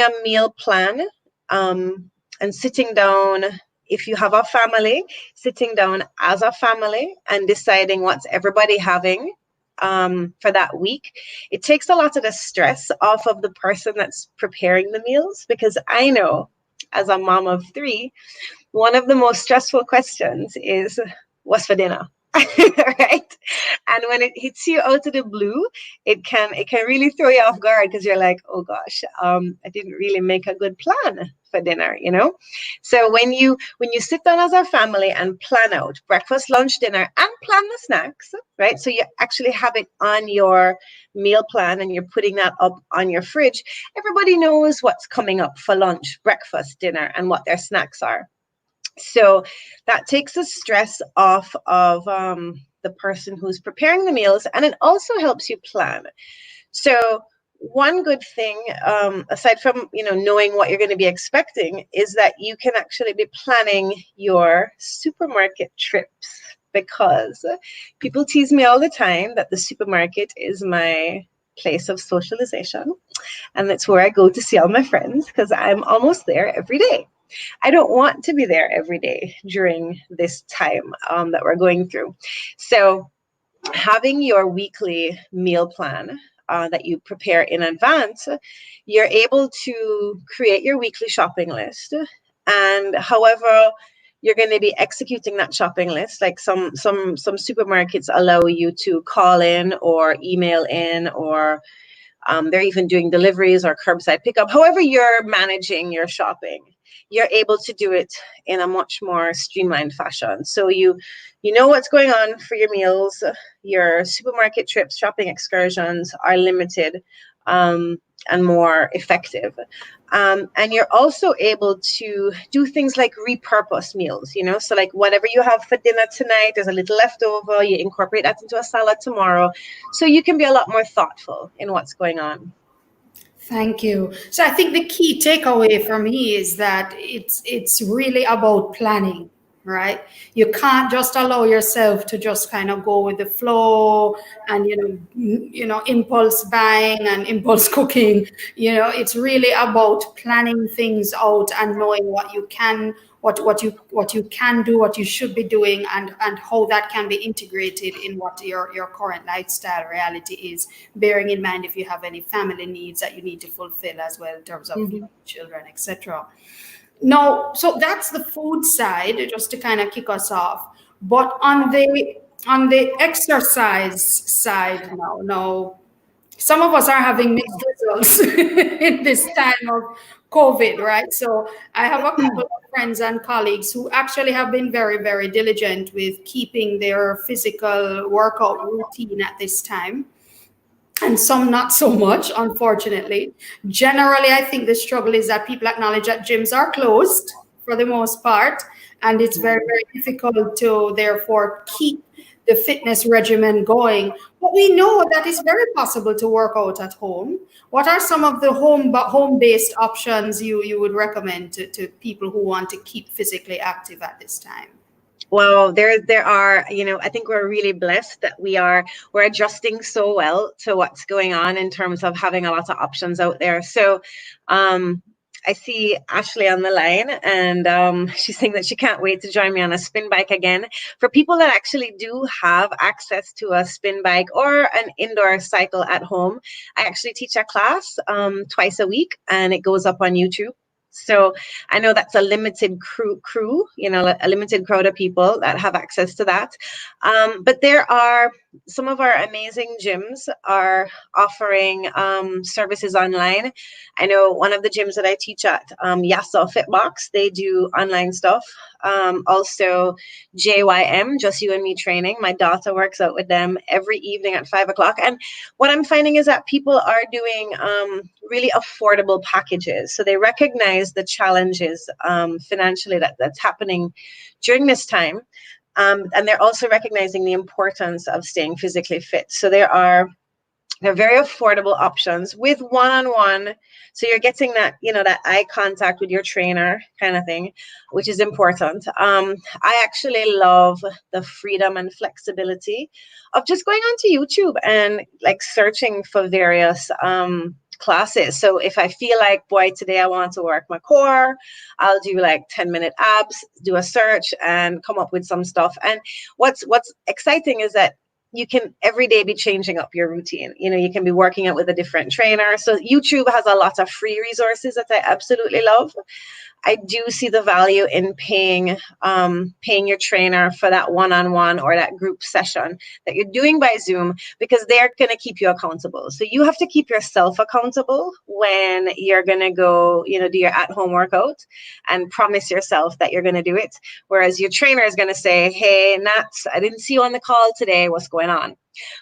S3: a meal plan, and sitting down, if you have a family, sitting down as a family and deciding what's everybody having for that week, it takes a lot of the stress off of the person that's preparing the meals. Because I know, as a mom of 3, one of the most stressful questions is, what's for dinner? Right? And when it hits you out of the blue, it can really throw you off guard, because you're like, oh gosh, I didn't really make a good plan for dinner, So when you sit down as a family and plan out breakfast, lunch, dinner, and plan the snacks, right? So you actually have it on your meal plan and you're putting that up on your fridge. Everybody knows what's coming up for lunch, breakfast, dinner, and what their snacks are. So that takes the stress off of the person who's preparing the meals, and it also helps you plan. So one good thing, aside from knowing what you're going to be expecting, is that you can actually be planning your supermarket trips, because people tease me all the time that the supermarket is my place of socialization, and that's where I go to see all my friends, because I'm almost there every day. I don't want to be there every day during this time that we're going through. So having your weekly meal plan that you prepare in advance, you're able to create your weekly shopping list. And however you're going to be executing that shopping list, like some supermarkets allow you to call in or email in, or they're even doing deliveries or curbside pickup. However you're managing your shopping, you're able to do it in a much more streamlined fashion. So you know what's going on for your meals. Your supermarket trips, shopping excursions are limited and more effective. And you're also able to do things like repurpose meals, so like whatever you have for dinner tonight, there's a little left over, you incorporate that into a salad tomorrow. So you can be a lot more thoughtful in what's going on.
S1: Thank you. So I think the key takeaway for me is that it's really about planning, right? You can't just allow yourself to just kind of go with the flow and impulse buying and impulse cooking. It's really about planning things out and knowing what you can what you can do, what you should be doing, and how that can be integrated in what your current lifestyle reality is, bearing in mind if you have any family needs that you need to fulfill as well in terms of children, etc. Now, so that's the food side, just to kind of kick us off. But on the exercise side now, some of us are having mixed results in this time of COVID, right? So I have a couple of friends and colleagues who actually have been very, very diligent with keeping their physical workout routine at this time, and some not so much, unfortunately. Generally, I think the struggle is that people acknowledge that gyms are closed for the most part, and it's very, very difficult to therefore keep the fitness regimen going. But we know that it's very possible to work out at home. What are some of the home-based options you would recommend to people who want to keep physically active at this time?
S3: Well, there are, I think we're really blessed that we're adjusting so well to what's going on in terms of having a lot of options out there. So I see Ashley on the line, and she's saying that she can't wait to join me on a spin bike again. For people that actually do have access to a spin bike or an indoor cycle at home, I actually teach a class twice a week, and it goes up on YouTube. So I know that's a limited crew, a limited crowd of people that have access to that. But there are some of our amazing gyms are offering services online. I know one of the gyms that I teach at, Yasa Fitbox, they do online stuff. Also JYM, Just You and Me Training. My daughter works out with them every evening at 5:00. And what I'm finding is that people are doing really affordable packages. So they recognize the challenges financially that's happening during this time. And they're also recognizing the importance of staying physically fit. So they're very affordable options with one-on-one. So you're getting that, that eye contact with your trainer kind of thing, which is important. I actually love the freedom and flexibility of just going onto YouTube and like searching for various classes. So if I feel like, boy, today I want to work my core, I'll do like 10-minute abs, do a search and come up with some stuff. And what's exciting is that you can every day be changing up your routine. You can be working out with a different trainer. So YouTube has a lot of free resources that I absolutely love. I do see the value in paying your trainer for that one-on-one or that group session that you're doing by Zoom, because they're going to keep you accountable. So you have to keep yourself accountable when you're going to go, do your at-home workout and promise yourself that you're going to do it. Whereas your trainer is going to say, hey, Nat, I didn't see you on the call today. What's going on?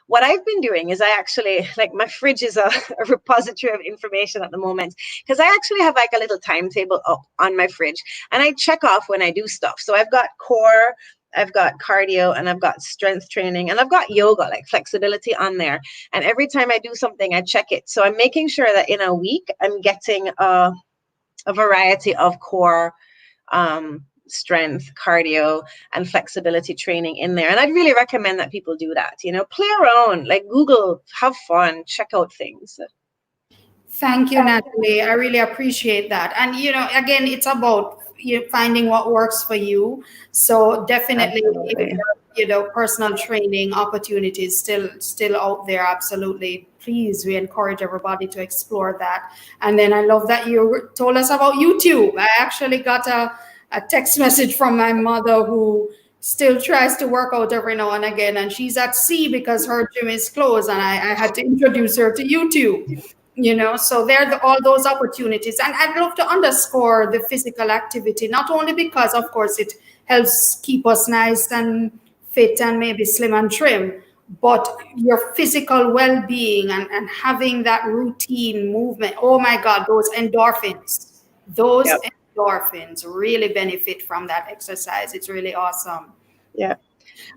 S3: What I've been doing is I actually, like, my fridge is a repository of information at the moment, because I actually have like a little timetable up on my fridge and I check off when I do stuff. So I've got core, I've got cardio, and I've got strength training, and I've got yoga, like flexibility on there. And every time I do something, I check it. So I'm making sure that in a week, I'm getting a variety of core, strength, cardio, and flexibility training in there. And I'd really recommend that people do that. Play around, like Google, have fun, check out things.
S1: Thank you, Natalie. I really appreciate that. And again, it's about finding what works for you. So definitely, if
S3: Absolutely.
S1: personal training opportunities still out there, absolutely. Please, we encourage everybody to explore that. And then I love that you told us about YouTube. I actually got a text message from my mother who still tries to work out every now and again, and she's at sea because her gym is closed, and I had to introduce her to YouTube. So there are all those opportunities. And I'd love to underscore the physical activity, not only because, of course, it helps keep us nice and fit and maybe slim and trim, but your physical well-being and having that routine movement. Oh my God, those
S3: Yep.
S1: endorphins really benefit from that exercise. It's really awesome.
S3: Yeah.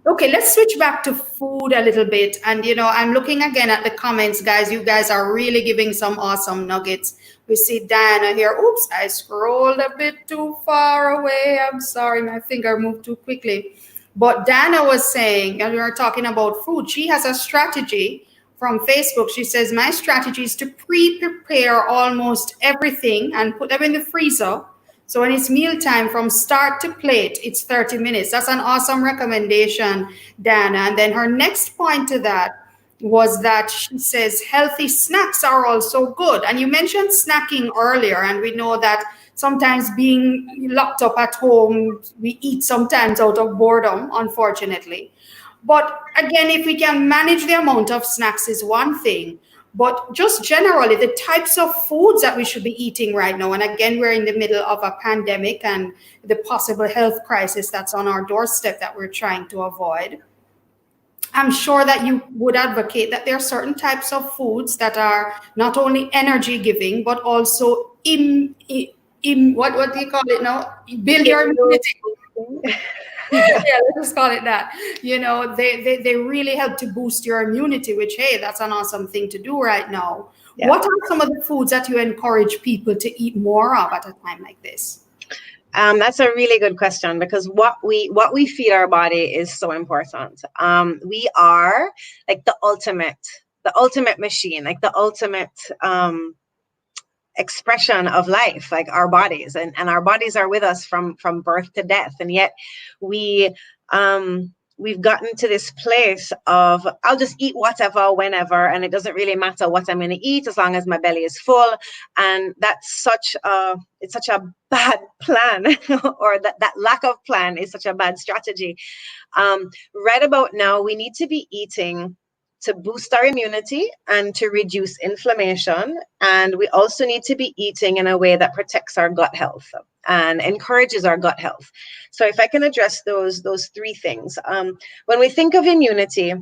S1: Okay, let's switch back to food a little bit. And, I'm looking again at the comments, guys. You guys are really giving some awesome nuggets. We see Diana here. Oops, I scrolled a bit too far away. I'm sorry, my finger moved too quickly. But Dana was saying, and we were talking about food, she has a strategy from Facebook. She says, my strategy is to pre-prepare almost everything and put them in the freezer. So when it's mealtime, from start to plate, it's 30 minutes. That's an awesome recommendation, Dana. And then her next point to that was that she says healthy snacks are also good. And you mentioned snacking earlier, and we know that sometimes being locked up at home, we eat sometimes out of boredom, unfortunately. But again, if we can manage the amount of snacks is one thing, but just generally the types of foods that we should be eating right now. And again, we're in the middle of a pandemic and the possible health crisis that's on our doorstep that we're trying to avoid. I'm sure that you would advocate that there are certain types of foods that are not only energy giving, but also what do you call it now? Build your immunity. Yeah, let's just call it that. They really help to boost your immunity, which, hey, that's an awesome thing to do right now.
S3: Yeah.
S1: What are some of the foods that you encourage people to eat more of at a time like this?
S3: That's a really good question, because what we feed our body is so important. We are like the ultimate machine, like the ultimate expression of life, like our bodies, and our bodies are with us from birth to death. And yet we've gotten to this place of, I'll just eat whatever, whenever, and it doesn't really matter what I'm going to eat as long as my belly is full. And that's such a bad plan, or that lack of plan is such a bad strategy. Right about now, we need to be eating to boost our immunity and to reduce inflammation. And we also need to be eating in a way that protects our gut health and encourages our gut health. So if I can address those three things. When we think of immunity,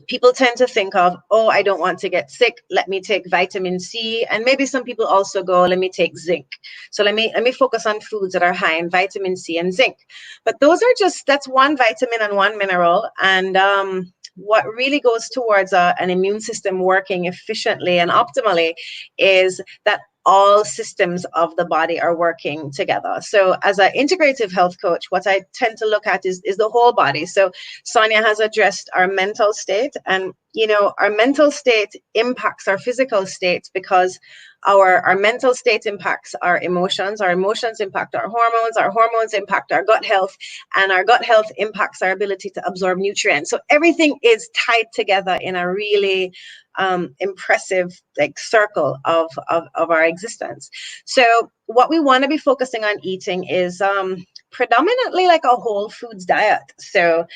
S3: people tend to think of, oh, I don't want to get sick, let me take vitamin C. And maybe some people also go, let me take zinc. So let me focus on foods that are high in vitamin C and zinc. But that's one vitamin and one mineral. And what really goes towards an immune system working efficiently and optimally is that all systems of the body are working together. So as an integrative health coach, what I tend to look at is the whole body. So Sonia has addressed our mental state, and our mental state impacts our physical state, because our mental state impacts our emotions impact our hormones impact our gut health, and our gut health impacts our ability to absorb nutrients. So everything is tied together in a really impressive circle of our existence. So what we want to be focusing on eating is predominantly like a whole foods diet. So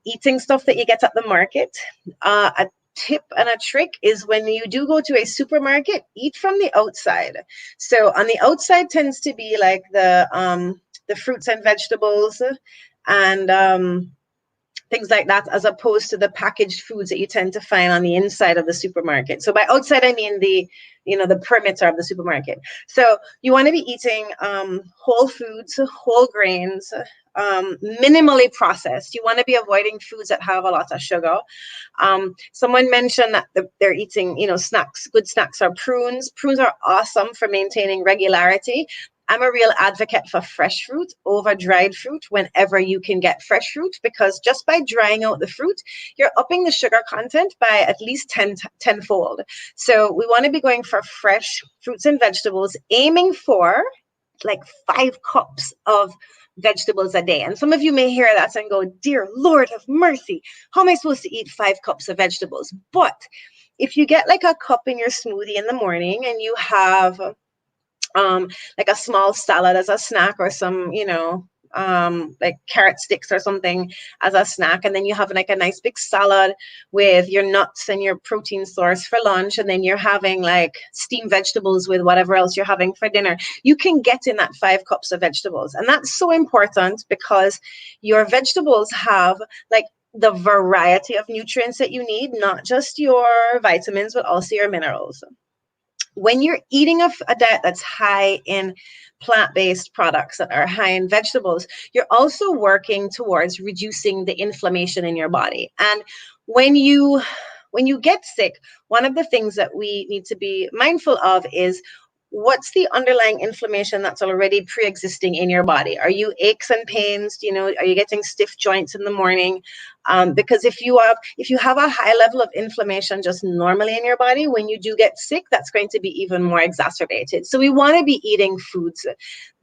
S3: eating stuff that you get at the market. A tip and a trick is, when you do go to a supermarket, eat from the outside. So on the outside tends to be like the fruits and vegetables and things like that, as opposed to the packaged foods that you tend to find on the inside of the supermarket. So by outside, I mean the perimeter of the supermarket. So you want to be eating whole foods, whole grains, minimally processed. You want to be avoiding foods that have a lot of sugar. Someone mentioned that they're eating, snacks. Good snacks are prunes. Prunes are awesome for maintaining regularity. I'm a real advocate for fresh fruit over dried fruit whenever you can get fresh fruit, because just by drying out the fruit, you're upping the sugar content by at least tenfold. So we want to be going for fresh fruits and vegetables, aiming for like 5 cups of vegetables a day. And some of you may hear that and go, dear Lord have mercy, how am I supposed to eat 5 cups of vegetables? But if you get like a cup in your smoothie in the morning and you have like a small salad as a snack, or some, like carrot sticks or something as a snack, and then you have like a nice big salad with your nuts and your protein source for lunch, and then you're having like steamed vegetables with whatever else you're having for dinner, you can get in that 5 cups of vegetables. And that's so important because your vegetables have like the variety of nutrients that you need, not just your vitamins, but also your minerals. When you're eating a diet that's high in plant-based products, that are high in vegetables, you're also working towards reducing the inflammation in your body. And when you get sick, one of the things that we need to be mindful of is, what's the underlying inflammation that's already pre-existing in your body? Are you aches and pains? Are you getting stiff joints in the morning? Because if you have a high level of inflammation just normally in your body, when you do get sick, that's going to be even more exacerbated. So we want to be eating foods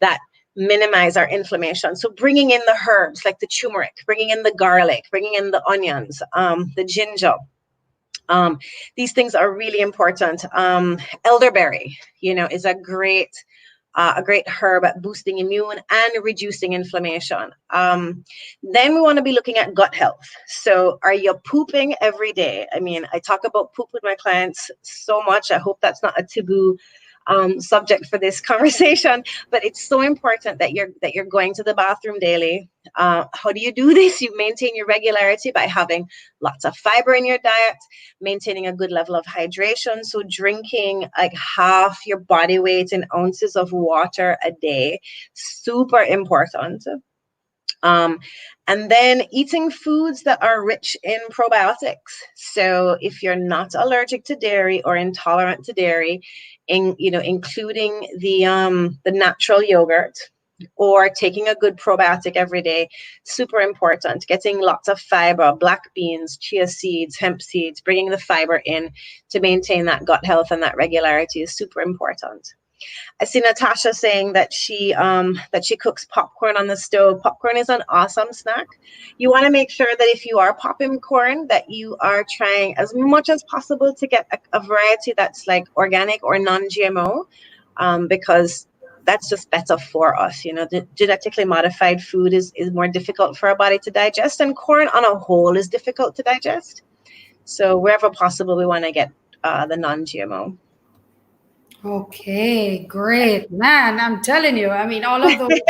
S3: that minimize our inflammation. So bringing in the herbs like the turmeric, bringing in the garlic, bringing in the onions, the ginger. These things are really important. Elderberry, is a great herb at boosting immune and reducing inflammation. Then we want to be looking at gut health. So are you pooping every day? I mean, I talk about poop with my clients so much. I hope that's not a taboo subject for this conversation, but it's so important that you're going to the bathroom daily. How do you do this? You maintain your regularity by having lots of fiber in your diet, maintaining a good level of hydration. So drinking like half your body weight in ounces of water a day, super important. And then eating foods that are rich in probiotics. So if you're not allergic to dairy or intolerant to dairy, including the natural yogurt, or taking a good probiotic every day, super important. Getting lots of fiber, black beans, chia seeds, hemp seeds, bringing the fiber in to maintain that gut health and that regularity is super important. I see Natasha saying that she cooks popcorn on the stove. Popcorn is an awesome snack. You want to make sure that if you are popping corn, that you are trying as much as possible to get a variety that's like organic or non-GMO, because that's just better for us. The genetically modified food is more difficult for our body to digest, and corn on a whole is difficult to digest. So wherever possible, we want to get the non-GMO.
S1: Okay, great, man. I'm telling you, I mean, all of those,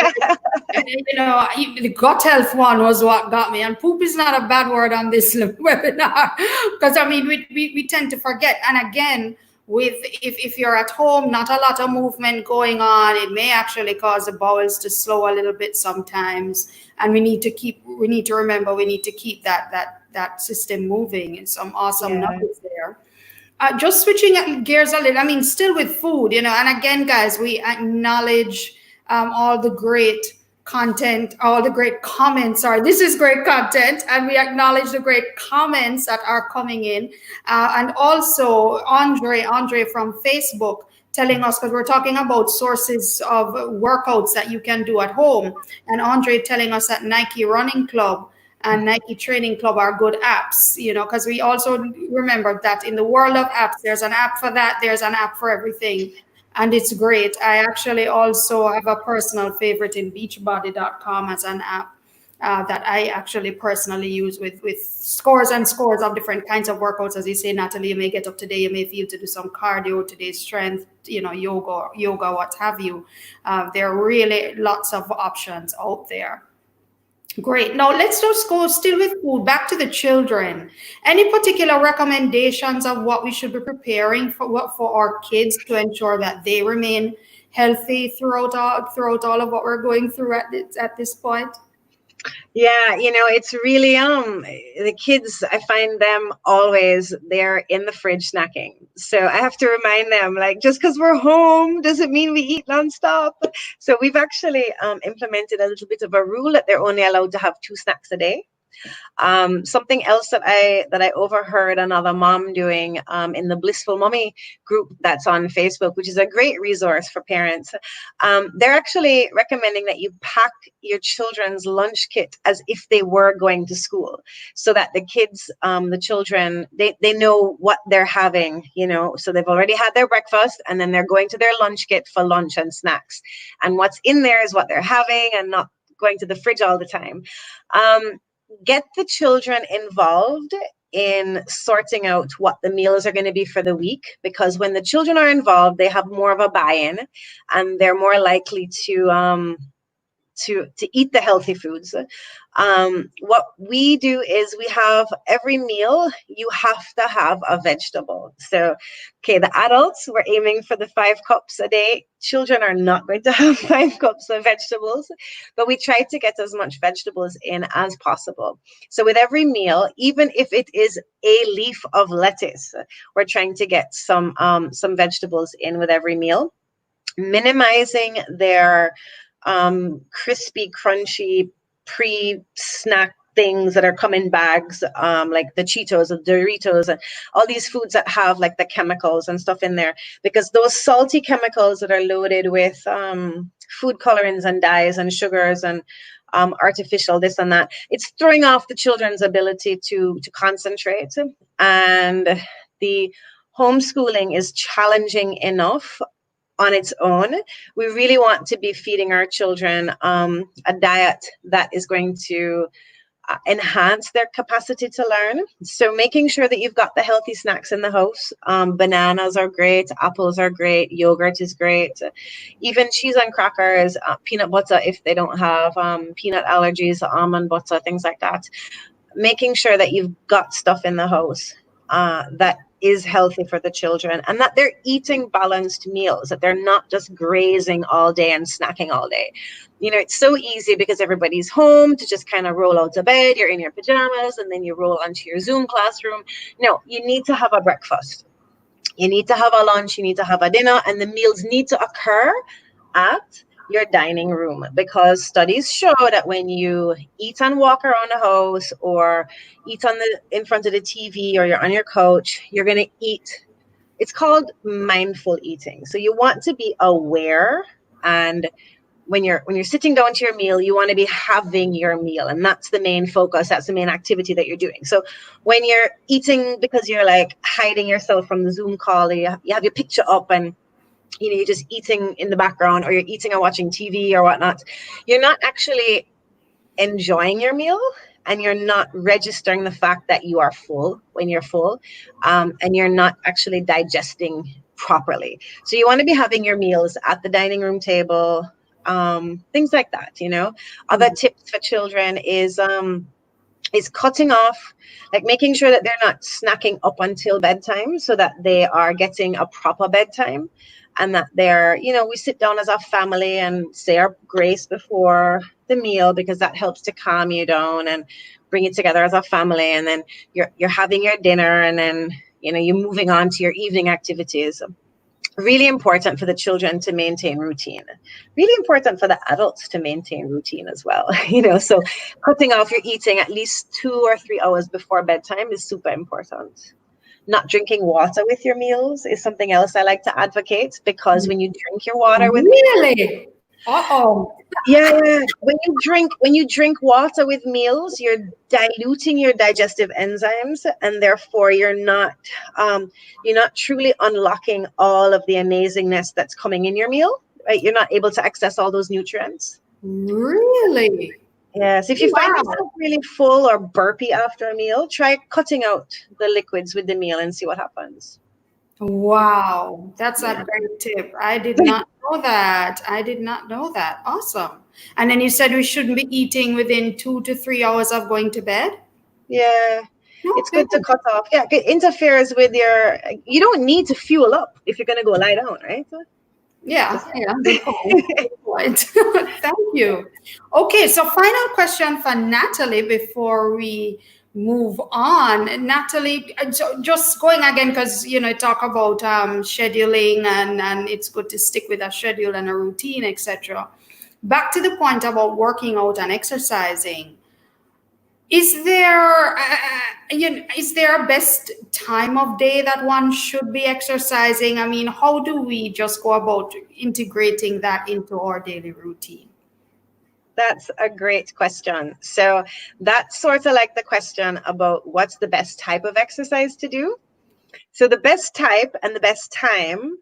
S1: the gut health one was what got me. And poop is not a bad word on this webinar, because I mean, we tend to forget. And again, if you're at home, not a lot of movement going on, it may actually cause the bowels to slow a little bit sometimes. And we need to remember, we need to keep that system moving. And some awesome nuggets there. Just switching gears a little, I mean, still with food, and again, guys, we acknowledge all the great content, all the great comments. Sorry, this is great content, and we acknowledge the great comments that are coming in. And also Andre from Facebook telling us, because we're talking about sources of workouts that you can do at home, and Andre telling us that Nike Running Club and Nike Training Club are good apps, because we also remember that in the world of apps, there's an app for that, there's an app for everything, and it's great. I actually also have a personal favorite in beachbody.com as an app that I actually personally use with scores and scores of different kinds of workouts. As you say, Natalie, you may get up today, you may feel to do some cardio, today's strength, yoga, what have you. There are really lots of options out there. Great. Now let's just go still with food, back to the children. Any particular recommendations of what we should be preparing for our kids to ensure that they remain healthy throughout all of what we're going through at this point?
S3: Yeah, it's really the kids, I find them always, they're in the fridge snacking. So I have to remind them, like, just because we're home doesn't mean we eat nonstop. So we've actually implemented a little bit of a rule that they're only allowed to have 2 snacks a day. Something else that I overheard another mom doing in the Blissful Mommy group that's on Facebook, which is a great resource for parents. They're actually recommending that you pack your children's lunch kit as if they were going to school, so that the kids, the children, they know what they're having, so they've already had their breakfast, and then they're going to their lunch kit for lunch and snacks. And what's in there is what they're having, and not going to the fridge all the time. Get the children involved in sorting out what the meals are going to be for the week, because when the children are involved, they have more of a buy-in, and they're more likely to eat the healthy foods. What we do is we have every meal, you have to have a vegetable. So, okay, the adults, we're aiming for the 5 cups a day. Children are not going to have 5 cups of vegetables, but we try to get as much vegetables in as possible. So with every meal, even if it is a leaf of lettuce, we're trying to get some vegetables in with every meal, minimizing their crispy, crunchy, pre-snack things that are come in bags, like the Cheetos and Doritos and all these foods that have like the chemicals and stuff in there, because those salty chemicals that are loaded with food colorants and dyes and sugars and artificial this and that, it's throwing off the children's ability to concentrate. And the homeschooling is challenging enough on its own. We really want to be feeding our children a diet that is going to enhance their capacity to learn. So making sure that you've got the healthy snacks in the house. Bananas are great, apples are great, yogurt is great, even cheese and crackers, peanut butter if they don't have peanut allergies, almond butter, things like that. Making sure that you've got stuff in the house that is healthy for the children, and that they're eating balanced meals, that they're not just grazing all day and snacking all day. It's so easy because everybody's home to just kind of roll out of bed, you're in your pajamas, and then you roll onto your Zoom classroom. No, you need to have a breakfast. You need to have a lunch, you need to have a dinner, and the meals need to occur at your dining room, because studies show that when you eat and walk around the house, or eat in front of the TV, or you're on your couch, you're going to eat. It's called mindful eating. So you want to be aware, and when you're sitting down to your meal, you want to be having your meal, and that's the main focus. That's the main activity that you're doing. So when you're eating because you're like hiding yourself from the Zoom call, you have your picture up, and you're just eating in the background, or you're eating or watching TV or whatnot, you're not actually enjoying your meal, and you're not registering the fact that you are full when you're full, and you're not actually digesting properly. So you want to be having your meals at the dining room table, things like that. Other tips for children is cutting off, like making sure that they're not snacking up until bedtime, so that they are getting a proper bedtime, and that they're, we sit down as a family and say our grace before the meal, because that helps to calm you down and bring you together as a family. And then you're having your dinner, and then, you're moving on to your evening activities. Really important for the children to maintain routine. Really important for the adults to maintain routine as well. So cutting off your eating at least 2 or 3 hours before bedtime is super important. Not drinking water with your meals is something else I like to advocate, because when you drink your water with
S1: really?
S3: Yeah. When you drink water with meals, you're diluting your digestive enzymes, and therefore you're not truly unlocking all of the amazingness that's coming in your meal. Right? You're not able to access all those nutrients.
S1: Really?
S3: Yes. If you find yourself really full or burpy after a meal, try cutting out the liquids with the meal and see what happens.
S1: Wow, that's a great tip. I did not know that. Awesome. And then you said we shouldn't be eating within 2 to 3 hours of going to bed?
S3: Yeah. It's good to cut off. Yeah, it interferes with you don't need to fuel up if you're going to go lie down, right?
S1: Yeah, good point. Thank you. Okay, so final question for Natalie before we move on. Natalie, just going again, because talk about scheduling, and it's good to stick with a schedule and a routine, etc. Back to the point about working out and exercising. Is there, is there a best time of day that one should be exercising? I mean, how do we just go about integrating that into our daily routine?
S3: That's a great question. So that's sort of like the question about what's the best type of exercise to do. So the best type and the best time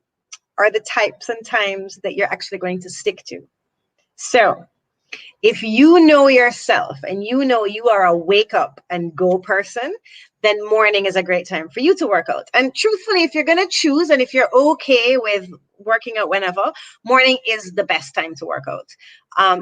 S3: are the types and times that you're actually going to stick to. So if you know yourself and you know you are a wake up and go person, then morning is a great time for you to work out. And truthfully, if you're going to choose and if you're okay with working out whenever, morning is the best time to work out.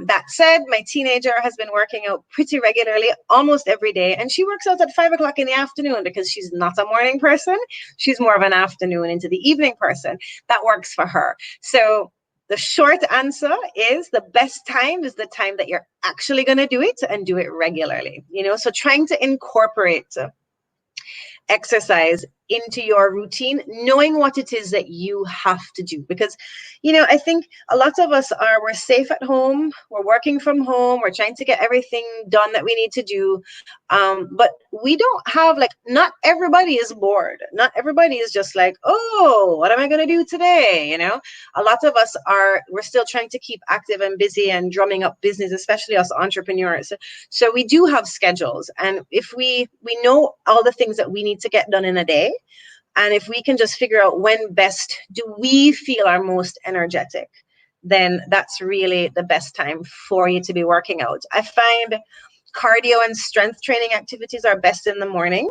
S3: That said, my teenager has been working out pretty regularly, almost every day. And she works out at 5 o'clock in the afternoon because she's not a morning person. She's more of an afternoon into the evening person. That works for her. So the short answer is the best time is the time that you're actually going to do it and do it regularly. So trying to incorporate exercise into your routine, knowing what it is that you have to do. Because, I think a lot of us we're safe at home, we're working from home, we're trying to get everything done that we need to do. But we don't have, not everybody is bored. Not everybody is just like, oh, what am I going to do today? A lot of us we're still trying to keep active and busy and drumming up business, especially us entrepreneurs. So we do have schedules. And if we know all the things that we need to get done in a day, and if we can just figure out when best do we feel our most energetic, then that's really the best time for you to be working out. I find cardio and strength training activities are best in the morning.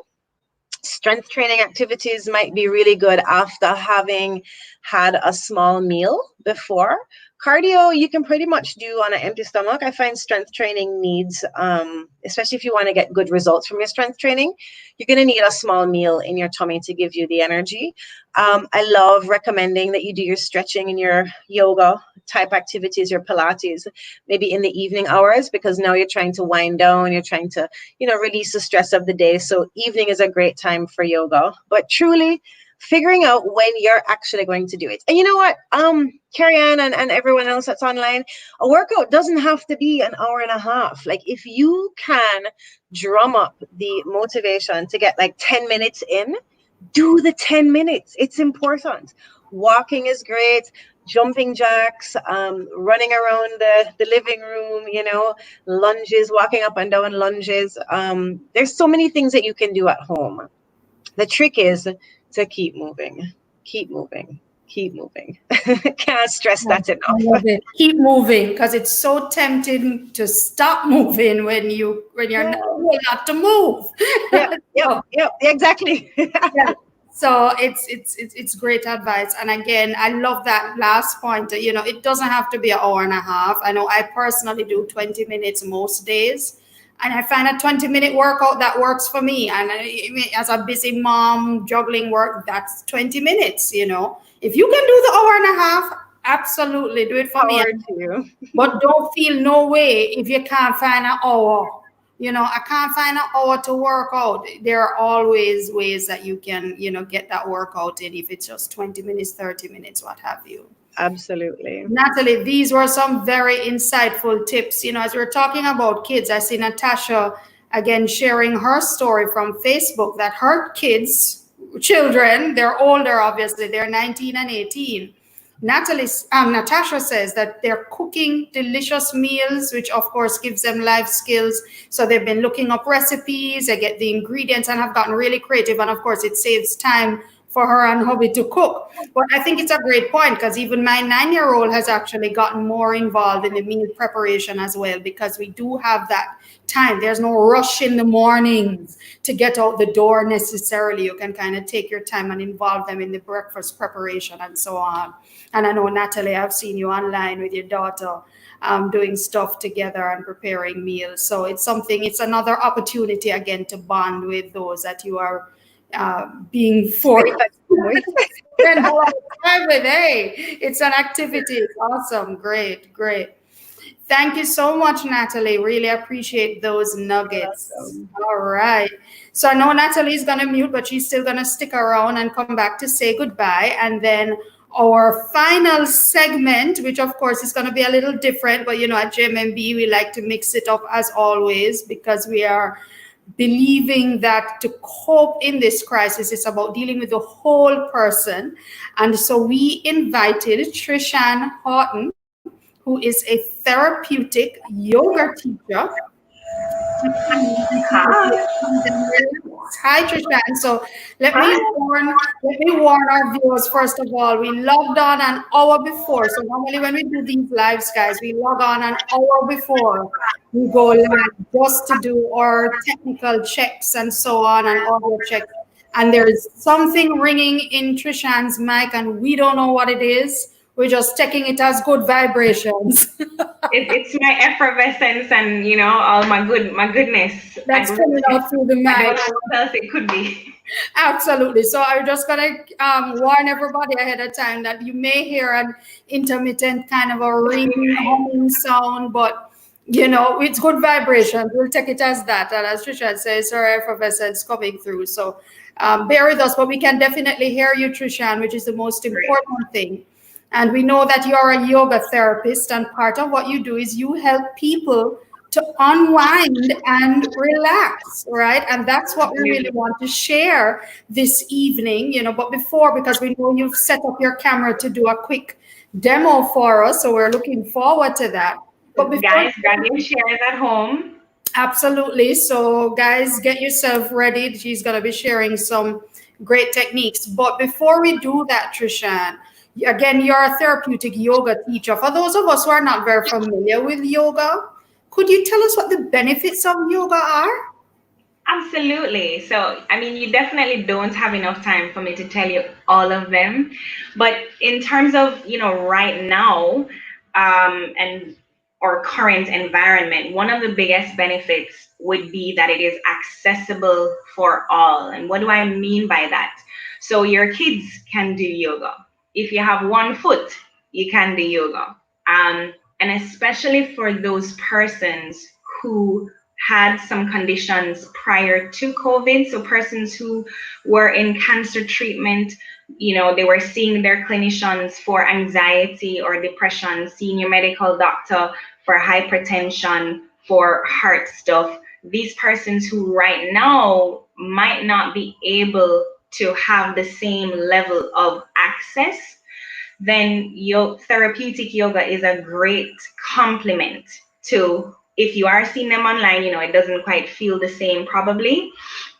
S3: Strength training activities might be really good after having had a small meal before. Cardio, you can pretty much do on an empty stomach. I find strength training needs, especially if you want to get good results from your strength training, you're going to need a small meal in your tummy to give you the energy. I love recommending that you do your stretching and your yoga type activities, your Pilates, maybe in the evening hours, because now you're trying to wind down, you're trying to, release the stress of the day. So evening is a great time for yoga, but truly figuring out when you're actually going to do it. And you know what, Carrie Ann and everyone else that's online, a workout doesn't have to be an hour and a half. Like if you can drum up the motivation to get 10 minutes in, do the 10 minutes. It's important. Walking is great. Jumping jacks, running around the living room, lunges, walking up and down lunges. There's so many things that you can do at home. The trick is to keep moving, keep moving, keep moving. Can't stress that enough.
S1: I love it. Keep moving, because it's so tempting to stop moving when you're not to move.
S3: Yep, exactly.
S1: Yeah. So it's great advice. And again, I love that last point. It doesn't have to be an hour and a half. I know I personally do 20 minutes most days. And I find a 20-minute workout that works for me. And as a busy mom, juggling work, that's 20 minutes, If you can do the hour and a half, absolutely do it for me.
S3: To you.
S1: But don't feel no way if you can't find an hour. I can't find an hour to work out. There are always ways that you can, get that workout in, if it's just 20 minutes, 30 minutes, what have you.
S3: Absolutely.
S1: Natalie, these were some very insightful tips. As we're talking about kids, I see Natasha again sharing her story from Facebook that her children, they're older, obviously, they're 19 and 18. Natasha says that they're cooking delicious meals, which of course gives them life skills. So they've been looking up recipes, they get the ingredients and have gotten really creative. And of course, it saves time for her and hubby to cook. But I think it's a great point, because even my 9-year-old has actually gotten more involved in the meal preparation as well, because we do have that time. There's no rush in the mornings to get out the door necessarily. You can kind of take your time and involve them in the breakfast preparation and so on. And I know, Natalie, I've seen you online with your daughter doing stuff together and preparing meals. So it's another opportunity again to bond with those that you are being forced to spend a lot of time with. Hey, it's an activity. It's awesome. Great. Thank you so much, Natalie. Really appreciate those nuggets. Awesome. All right. So I know Natalie's going to mute, but she's still going to stick around and come back to say goodbye. And then our final segment, which of course is going to be a little different, but at JMMB, we like to mix it up as always, because we are believing that to cope in this crisis, it's about dealing with the whole person. And so we invited Trishan Haughton, who is a therapeutic yoga teacher.
S4: Hi.
S1: Hi, Trishan. So let me
S4: Hi.
S1: warn our viewers first of all. We logged on an hour before. So normally when we do these lives, guys, we log on an hour before we go live just to do our technical checks and so on and audio checks. And there is something ringing in Trishan's mic, and we don't know what it is. We're just taking it as good vibrations.
S4: It's my effervescence and all my goodness.
S1: That's coming out through the
S4: I
S1: mic.
S4: don't know what else it could be.
S1: Absolutely. So I'm just gonna warn everybody ahead of time that you may hear an intermittent kind of a ringing, humming sound, but it's good vibration. We'll take it as that. And as Trisha says, her effervescence coming through. So bear with us, but we can definitely hear you, Trishan, which is the most important thing. And we know that you're a yoga therapist, and part of what you do is you help people to unwind and relax, right? And that's what we really want to share this evening, But before, because we know you've set up your camera to do a quick demo for us, so we're looking forward to that. But before,
S4: guys, grab your shares at home.
S1: Absolutely. So, guys, get yourself ready. She's going to be sharing some great techniques. But before we do that, Trishan, again, you're a therapeutic yoga teacher. For those of us who are not very familiar with yoga, could you tell us what the benefits of yoga are?
S4: Absolutely. So, you definitely don't have enough time for me to tell you all of them. But in terms of, right now, and our current environment, one of the biggest benefits would be that it is accessible for all. And what do I mean by that? So your kids can do yoga. If you have one foot, you can do yoga. And especially for those persons who had some conditions prior to COVID, so persons who were in cancer treatment, they were seeing their clinicians for anxiety or depression, seeing your medical doctor for hypertension, for heart stuff. These persons who right now might not be able to have the same level of access, then your therapeutic yoga is a great complement to, if you are seeing them online, it doesn't quite feel the same probably.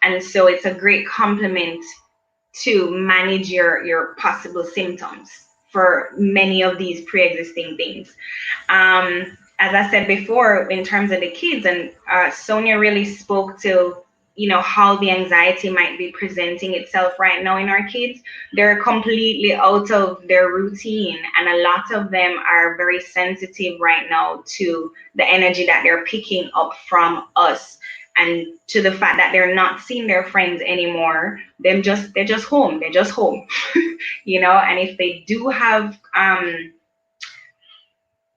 S4: And so it's a great complement to manage your possible symptoms for many of these pre-existing things. As I said before, in terms of the kids, and Sonia really spoke to, how the anxiety might be presenting itself right now in our kids. They're completely out of their routine, and a lot of them are very sensitive right now to the energy that they're picking up from us, and to the fact that they're not seeing their friends anymore. They're just home. And if they do have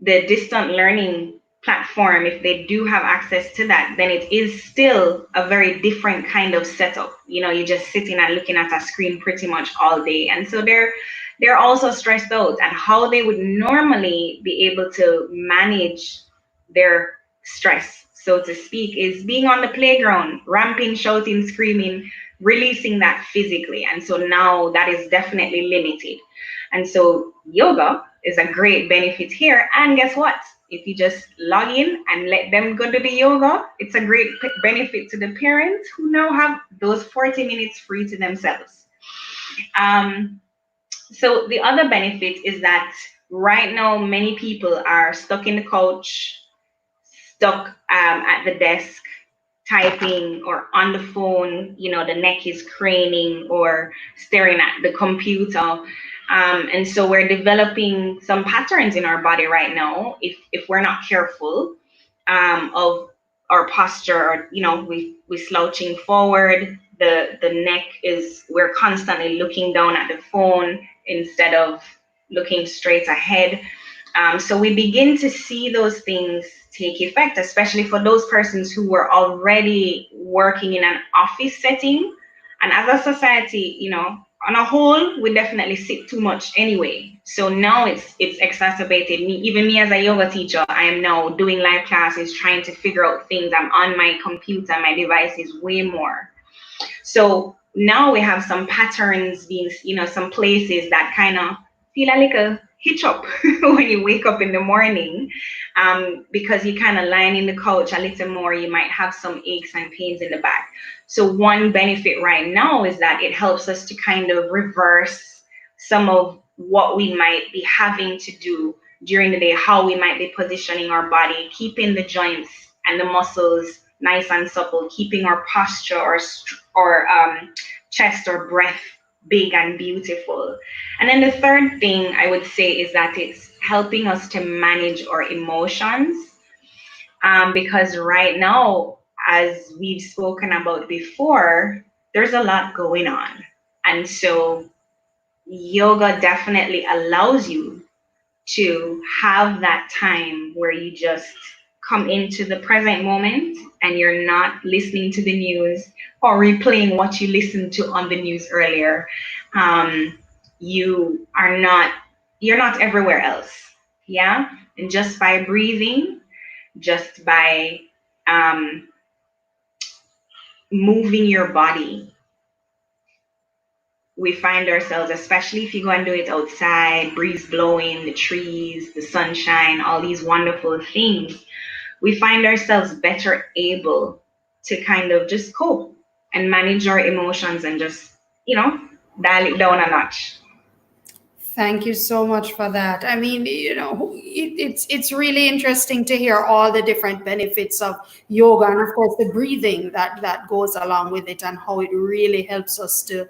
S4: the distant learning platform, if they do have access to that, then it is still a very different kind of setup. You're just sitting and looking at a screen pretty much all day. And so they're also stressed out, and how they would normally be able to manage their stress, so to speak, is being on the playground, ramping, shouting, screaming, releasing that physically. And so now that is definitely limited. And so yoga is a great benefit here. And guess what? If you just log in and let them go to the yoga, it's a great benefit to the parents who now have those 40 minutes free to themselves. So the other benefit is that right now, many people are stuck in the couch, stuck at the desk, typing or on the phone, the neck is craning or staring at the computer. And so we're developing some patterns in our body right now, if we're not careful, of our posture, or, we slouching forward, the neck is, we're constantly looking down at the phone instead of looking straight ahead. So we begin to see those things take effect, especially for those persons who were already working in an office setting. And as a society, on a whole, we definitely sit too much anyway. So now it's exacerbated. Even me as a yoga teacher, I am now doing live classes, trying to figure out things. I'm on my computer, my devices way more. So now we have some patterns being, some places that kind of feel a little hitch up when you wake up in the morning, because you kind of lying in the couch a little more. You might have some aches and pains in the back. So one benefit right now is that it helps us to kind of reverse some of what we might be having to do during the day, how we might be positioning our body, keeping the joints and the muscles nice and supple, keeping our posture or chest or breath big and beautiful. And then the third thing I would say is that it's helping us to manage our emotions, because right now, as we've spoken about before, there's a lot going on. And so yoga definitely allows you to have that time where you just come into the present moment and you're not listening to the news or replaying what you listened to on the news earlier. You are not, you're not everywhere else. Yeah. And just by breathing, just by moving your body, we find ourselves, especially if you go and do it outside, breeze blowing, the trees, the sunshine, all these wonderful things, we find ourselves better able to kind of just cope and manage our emotions and just, dial it down a notch.
S1: Thank you so much for that. I mean, it's really interesting to hear all the different benefits of yoga, and of course the breathing that goes along with it, and how it really helps us to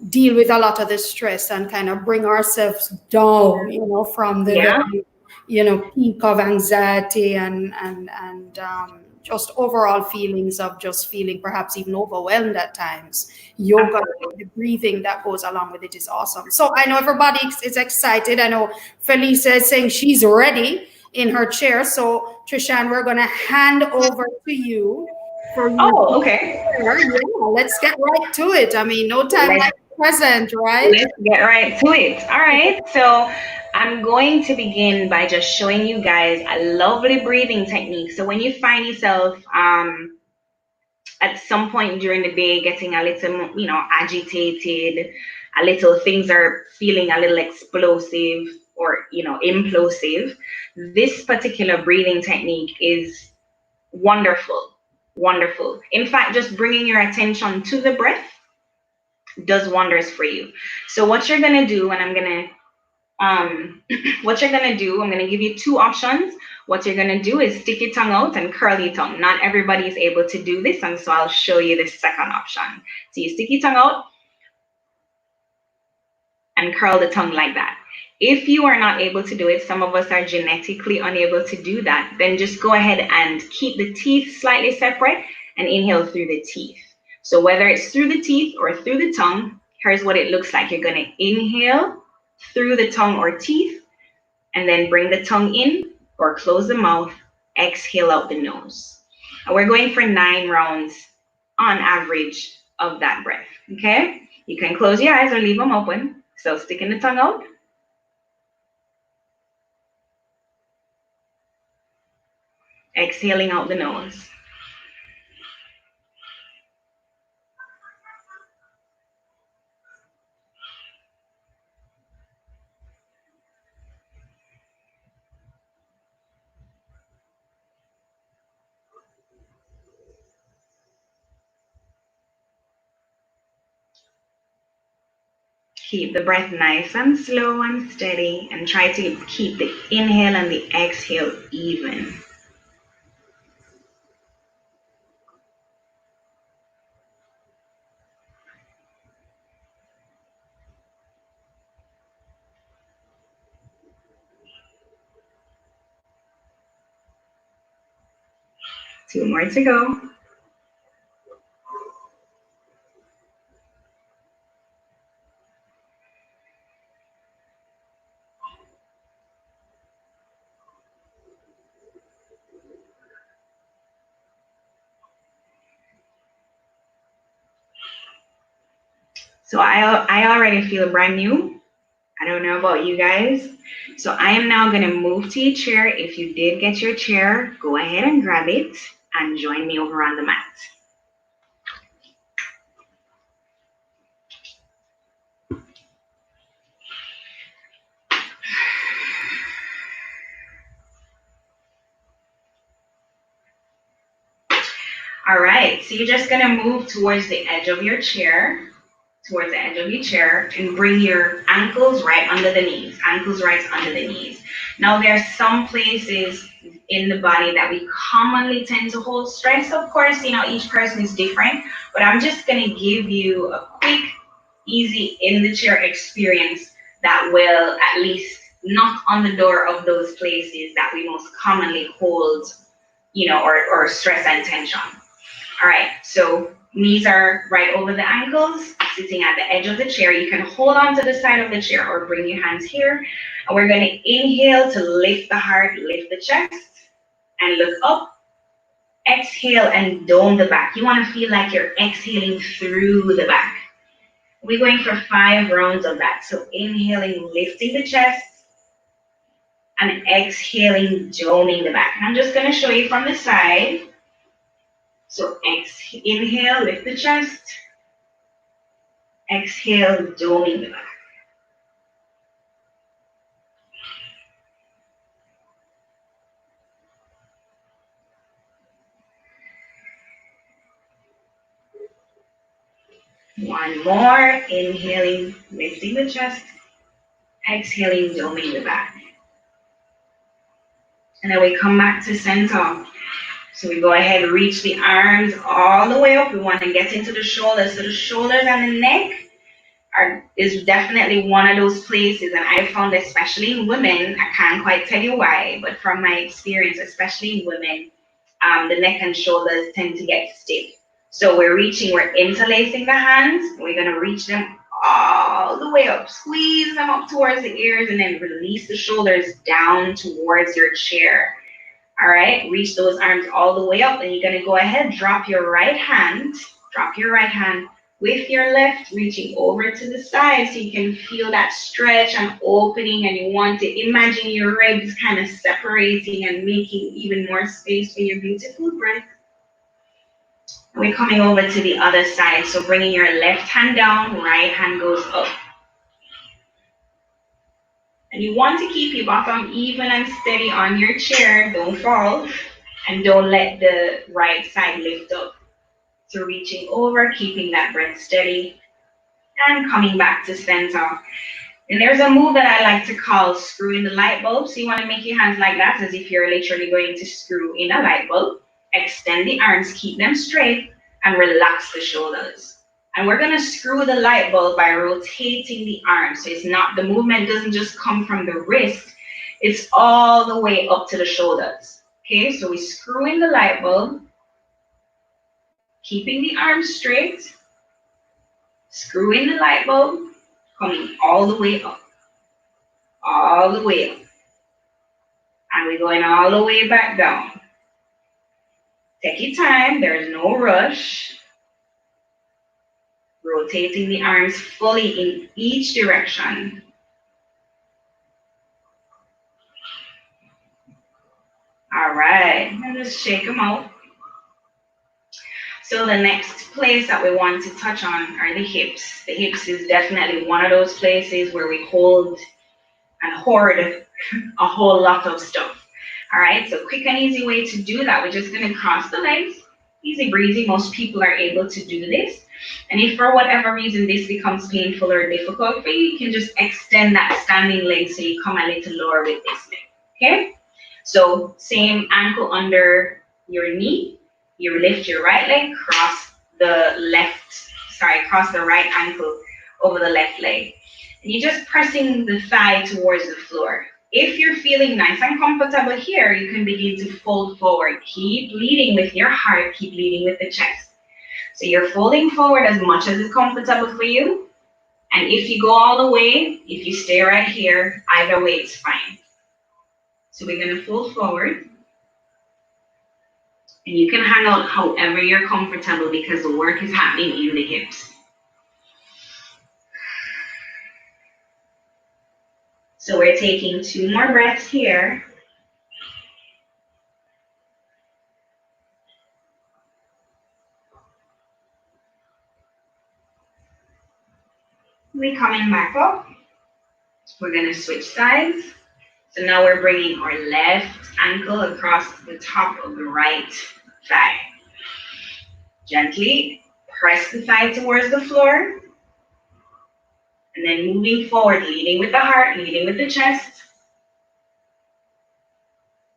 S1: deal with a lot of the stress and kind of bring ourselves down, from the
S4: Yeah,
S1: very, peak of anxiety and just overall feelings of just feeling perhaps even overwhelmed at times. Yoga,
S4: absolutely.
S1: the breathing that goes along with it is awesome. So I know everybody is excited. I know Felicia is saying she's ready in her chair. So Trishan, we're going to hand over to you for you to
S4: Oh, okay.
S1: share. Yeah, let's get right to it. I mean, no time
S4: Let's
S1: like the present, right?
S4: let's get right to it. All right. So I'm going to begin by just showing you guys a lovely breathing technique. So when you find yourself at some point during the day getting a little, agitated, a little things are feeling a little explosive or, implosive, this particular breathing technique is wonderful. Wonderful. In fact, just bringing your attention to the breath does wonders for you. So what you're going to do, and I'm going to what you're gonna do, I'm gonna give you two options. What you're gonna do is stick your tongue out and curl your tongue. Not everybody is able to do this, and so I'll show you the second option. So you stick your tongue out and curl the tongue like that. If you are not able to do it, some of us are genetically unable to do that, then just go ahead and keep the teeth slightly separate and inhale through the teeth. So whether it's through the teeth or through the tongue, here's what it looks like. You're gonna inhale through the tongue or teeth, and then bring the tongue in or close the mouth, exhale out the nose. And we're going for 9 rounds on average of that breath, okay? You can close your eyes or leave them open. So sticking the tongue out. Exhaling out the nose. Keep the breath nice and slow and steady, and try to keep the inhale and the exhale even. Two more to go. So I already feel brand new. I don't know about you guys. So I am now going to move to your chair. If you did get your chair, go ahead and grab it and join me over on the mat. All right, so you're just going to move towards the edge of your chair, and bring your ankles right under the knees, Now, there are some places in the body that we commonly tend to hold stress. Of course, each person is different, but I'm just going to give you a quick, easy in the chair experience that will at least knock on the door of those places that we most commonly hold, or stress and tension. All right, so knees are right over the ankles, sitting at the edge of the chair. You can hold on to the side of the chair or bring your hands here. And we're going to inhale to lift the heart, lift the chest, and look up. Exhale and dome the back. You want to feel like you're exhaling through the back. We're going for 5 rounds of that. So inhaling, lifting the chest, and exhaling, doming the back. And I'm just going to show you from the side. So inhale, lift the chest. Exhale, doming the back. One more. Inhaling, lifting the chest. Exhaling, doming the back. And then we come back to center. So we go ahead and reach the arms all the way up. We want to get into the shoulders. So the shoulders and the neck is definitely one of those places. And I found, especially in women, I can't quite tell you why, but from my experience, especially in women, the neck and shoulders tend to get stiff. So we're interlacing the hands. We're going to reach them all the way up. Squeeze them up towards the ears and then release the shoulders down towards your chair. All right, reach those arms all the way up, and you're going to go ahead, drop your right hand with your left, reaching over to the side so you can feel that stretch and opening, and you want to imagine your ribs kind of separating and making even more space for your beautiful breath. And we're coming over to the other side, so bringing your left hand down, right hand goes up. And you want to keep your bottom even and steady on your chair. Don't fall. And don't let the right side lift up. So reaching over, keeping that breath steady. And coming back to center. And there's a move that I like to call screwing the light bulb. So you want to make your hands like that as if you're literally going to screw in a light bulb. Extend the arms, keep them straight, and relax the shoulders. And we're going to screw the light bulb by rotating the arms. So the movement doesn't just come from the wrist, it's all the way up to the shoulders. Okay, so we screw in the light bulb, keeping the arms straight, screw in the light bulb, coming all the way up, and we're going all the way back down. Take your time, there's no rush. Rotating the arms fully in each direction. All right, and just shake them out. So the next place that we want to touch on are the hips. The hips is definitely one of those places where we hold and hoard a whole lot of stuff. All right, so quick and easy way to do that. We're just going to cross the legs. Easy breezy, most people are able to do this. And if for whatever reason this becomes painful or difficult for you, you can just extend that standing leg so you come a little lower with this leg, okay? So same ankle under your knee, you lift your right leg, cross the right ankle over the left leg. And you're just pressing the thigh towards the floor. If you're feeling nice and comfortable here, you can begin to fold forward. Keep leading with your heart, keep leading with the chest. So you're folding forward as much as is comfortable for you. And if you go all the way, if you stay right here, either way it's fine. So we're going to fold forward. And you can hang out however you're comfortable because the work is happening in the hips. So we're taking 2 more breaths here. We're coming back up. We're going to switch sides. So now we're bringing our left ankle across the top of the right thigh. Gently press the thigh towards the floor. And then moving forward, leading with the heart, leading with the chest.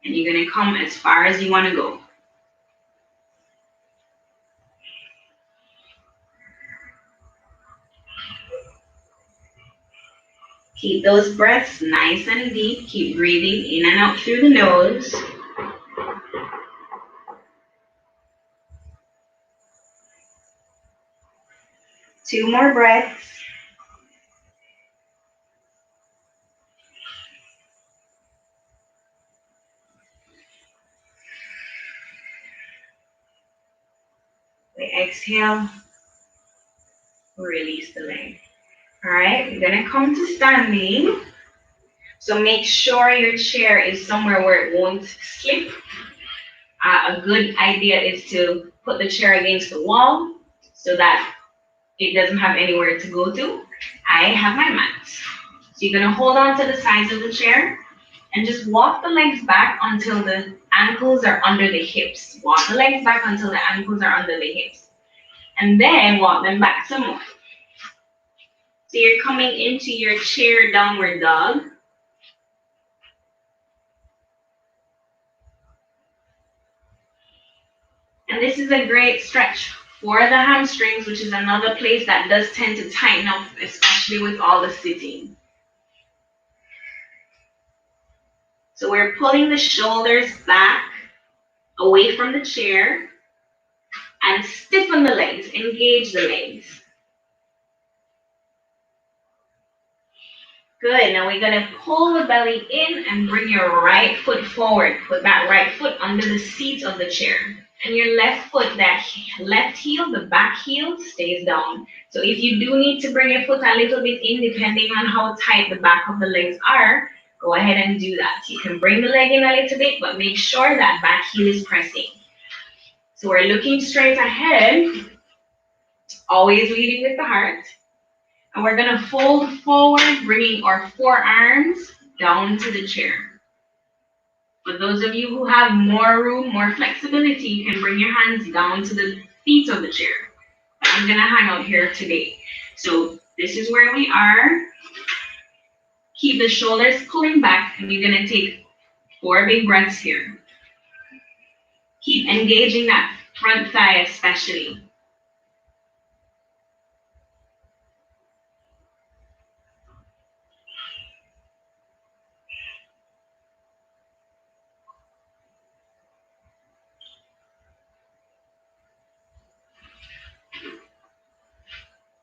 S4: And you're going to come as far as you want to go. Keep those breaths nice and deep. Keep breathing in and out through the nose. Two more breaths. We exhale. Release the leg. All right, we're going to come to standing. So make sure your chair is somewhere where it won't slip. A good idea is to put the chair against the wall so that it doesn't have anywhere to go to. I have my mat. So you're going to hold on to the sides of the chair and just walk the legs back until the ankles are under the hips. Walk the legs back until the ankles are under the hips. And then walk them back some more. So you're coming into your chair downward dog. And this is a great stretch for the hamstrings, which is another place that does tend to tighten up, especially with all the sitting. So we're pulling the shoulders back away from the chair and stiffen the legs, engage the legs. Good, now we're gonna pull the belly in and bring your right foot forward. Put that right foot under the seat of the chair. And your left foot, that left heel, the back heel, stays down. So if you do need to bring your foot a little bit in, depending on how tight the back of the legs are, go ahead and do that. You can bring the leg in a little bit, but make sure that back heel is pressing. So we're looking straight ahead, always leading with the heart. And we're gonna fold forward, bringing our forearms down to the chair. For those of you who have more room, more flexibility, you can bring your hands down to the feet of the chair. I'm gonna hang out here today. So this is where we are. Keep the shoulders pulling back, and you're gonna take 4 big breaths here. Keep engaging that front thigh especially.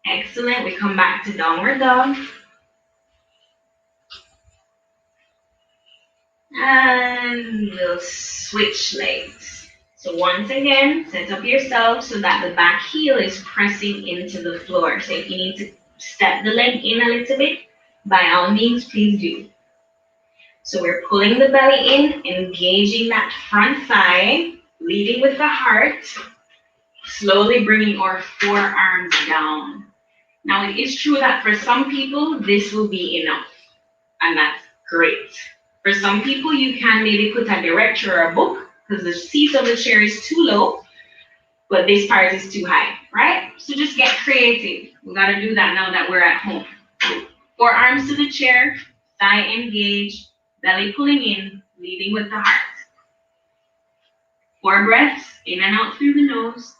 S4: Excellent, we come back to downward dog. And we'll switch legs. So once again, set up yourself so that the back heel is pressing into the floor. So if you need to step the leg in a little bit, by all means, please do. So we're pulling the belly in, engaging that front thigh, leading with the heart, slowly bringing our forearms down. Now it is true that for some people, this will be enough, and that's great. For some people, you can maybe put a directory or a book because the seat of the chair is too low, but this part is too high, right? So just get creative. We gotta do that now that we're at home. Forearms to the chair, thigh engaged, belly pulling in, leading with the heart. 4 breaths, in and out through the nose.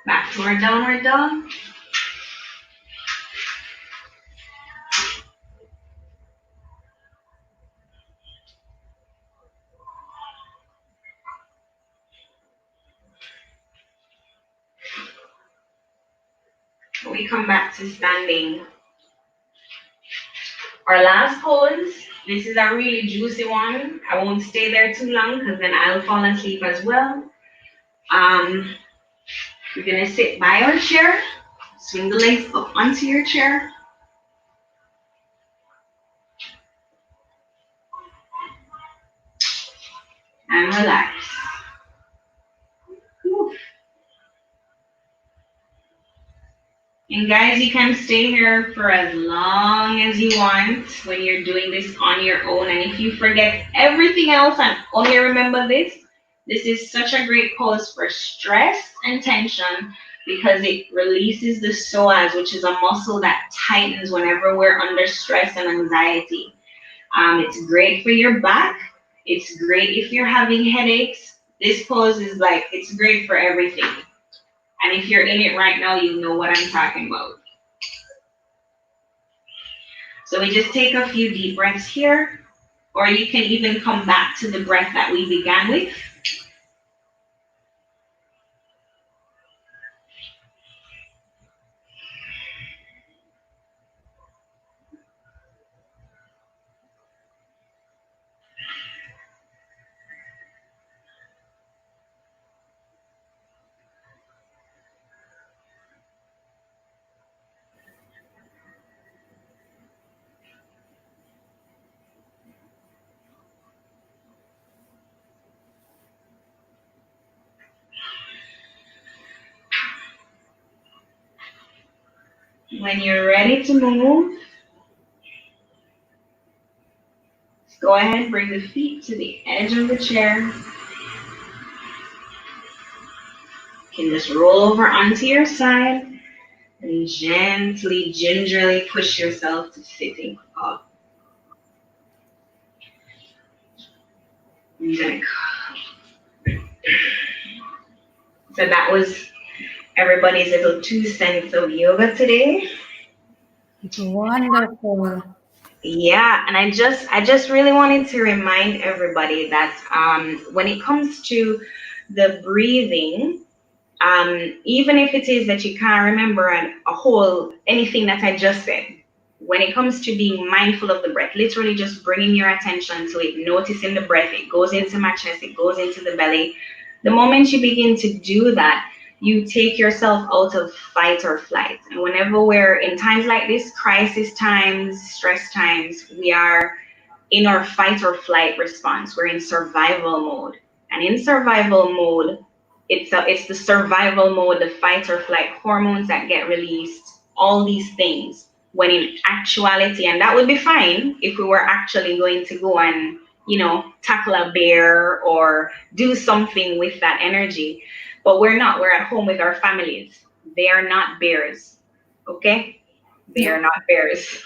S4: Back to our downward dog. We come back to standing. Our last pose, this is a really juicy one. I won't stay there too long because then I'll fall asleep as well. You're gonna sit by your chair, swing the legs up onto your chair. And relax. Whew. And guys, you can stay here for as long as you want when you're doing this on your own. And if you forget everything else and only remember this, this is such a great pose for stress and tension because it releases the psoas, which is a muscle that tightens whenever we're under stress and anxiety. It's great for your back. It's great if you're having headaches. This pose is like, it's great for everything. And if you're in it right now, you know what I'm talking about. So we just take a few deep breaths here, or you can even come back to the breath that we began with. When you're ready to move, go ahead, bring the feet to the edge of the chair. You can just roll over onto your side and gently, gingerly push yourself to sitting up. So that was everybody's little 2 cents of yoga today.
S1: It's wonderful.
S4: Yeah, and I just really wanted to remind everybody that when it comes to the breathing, even if it is that you can't remember anything that I just said, when it comes to being mindful of the breath, literally just bringing your attention to it, noticing the breath, it goes into my chest, it goes into the belly. The moment you begin to do that, you take yourself out of fight or flight. And whenever we're in times like this, crisis times, stress times, we are in our fight or flight response. We're in survival mode. And in survival mode, it's the survival mode, the fight or flight hormones that get released, all these things. When in actuality, and that would be fine if we were actually going to go and, tackle a bear or do something with that energy. But we're not. We're at home with our families. They are not bears. Okay? They are not bears.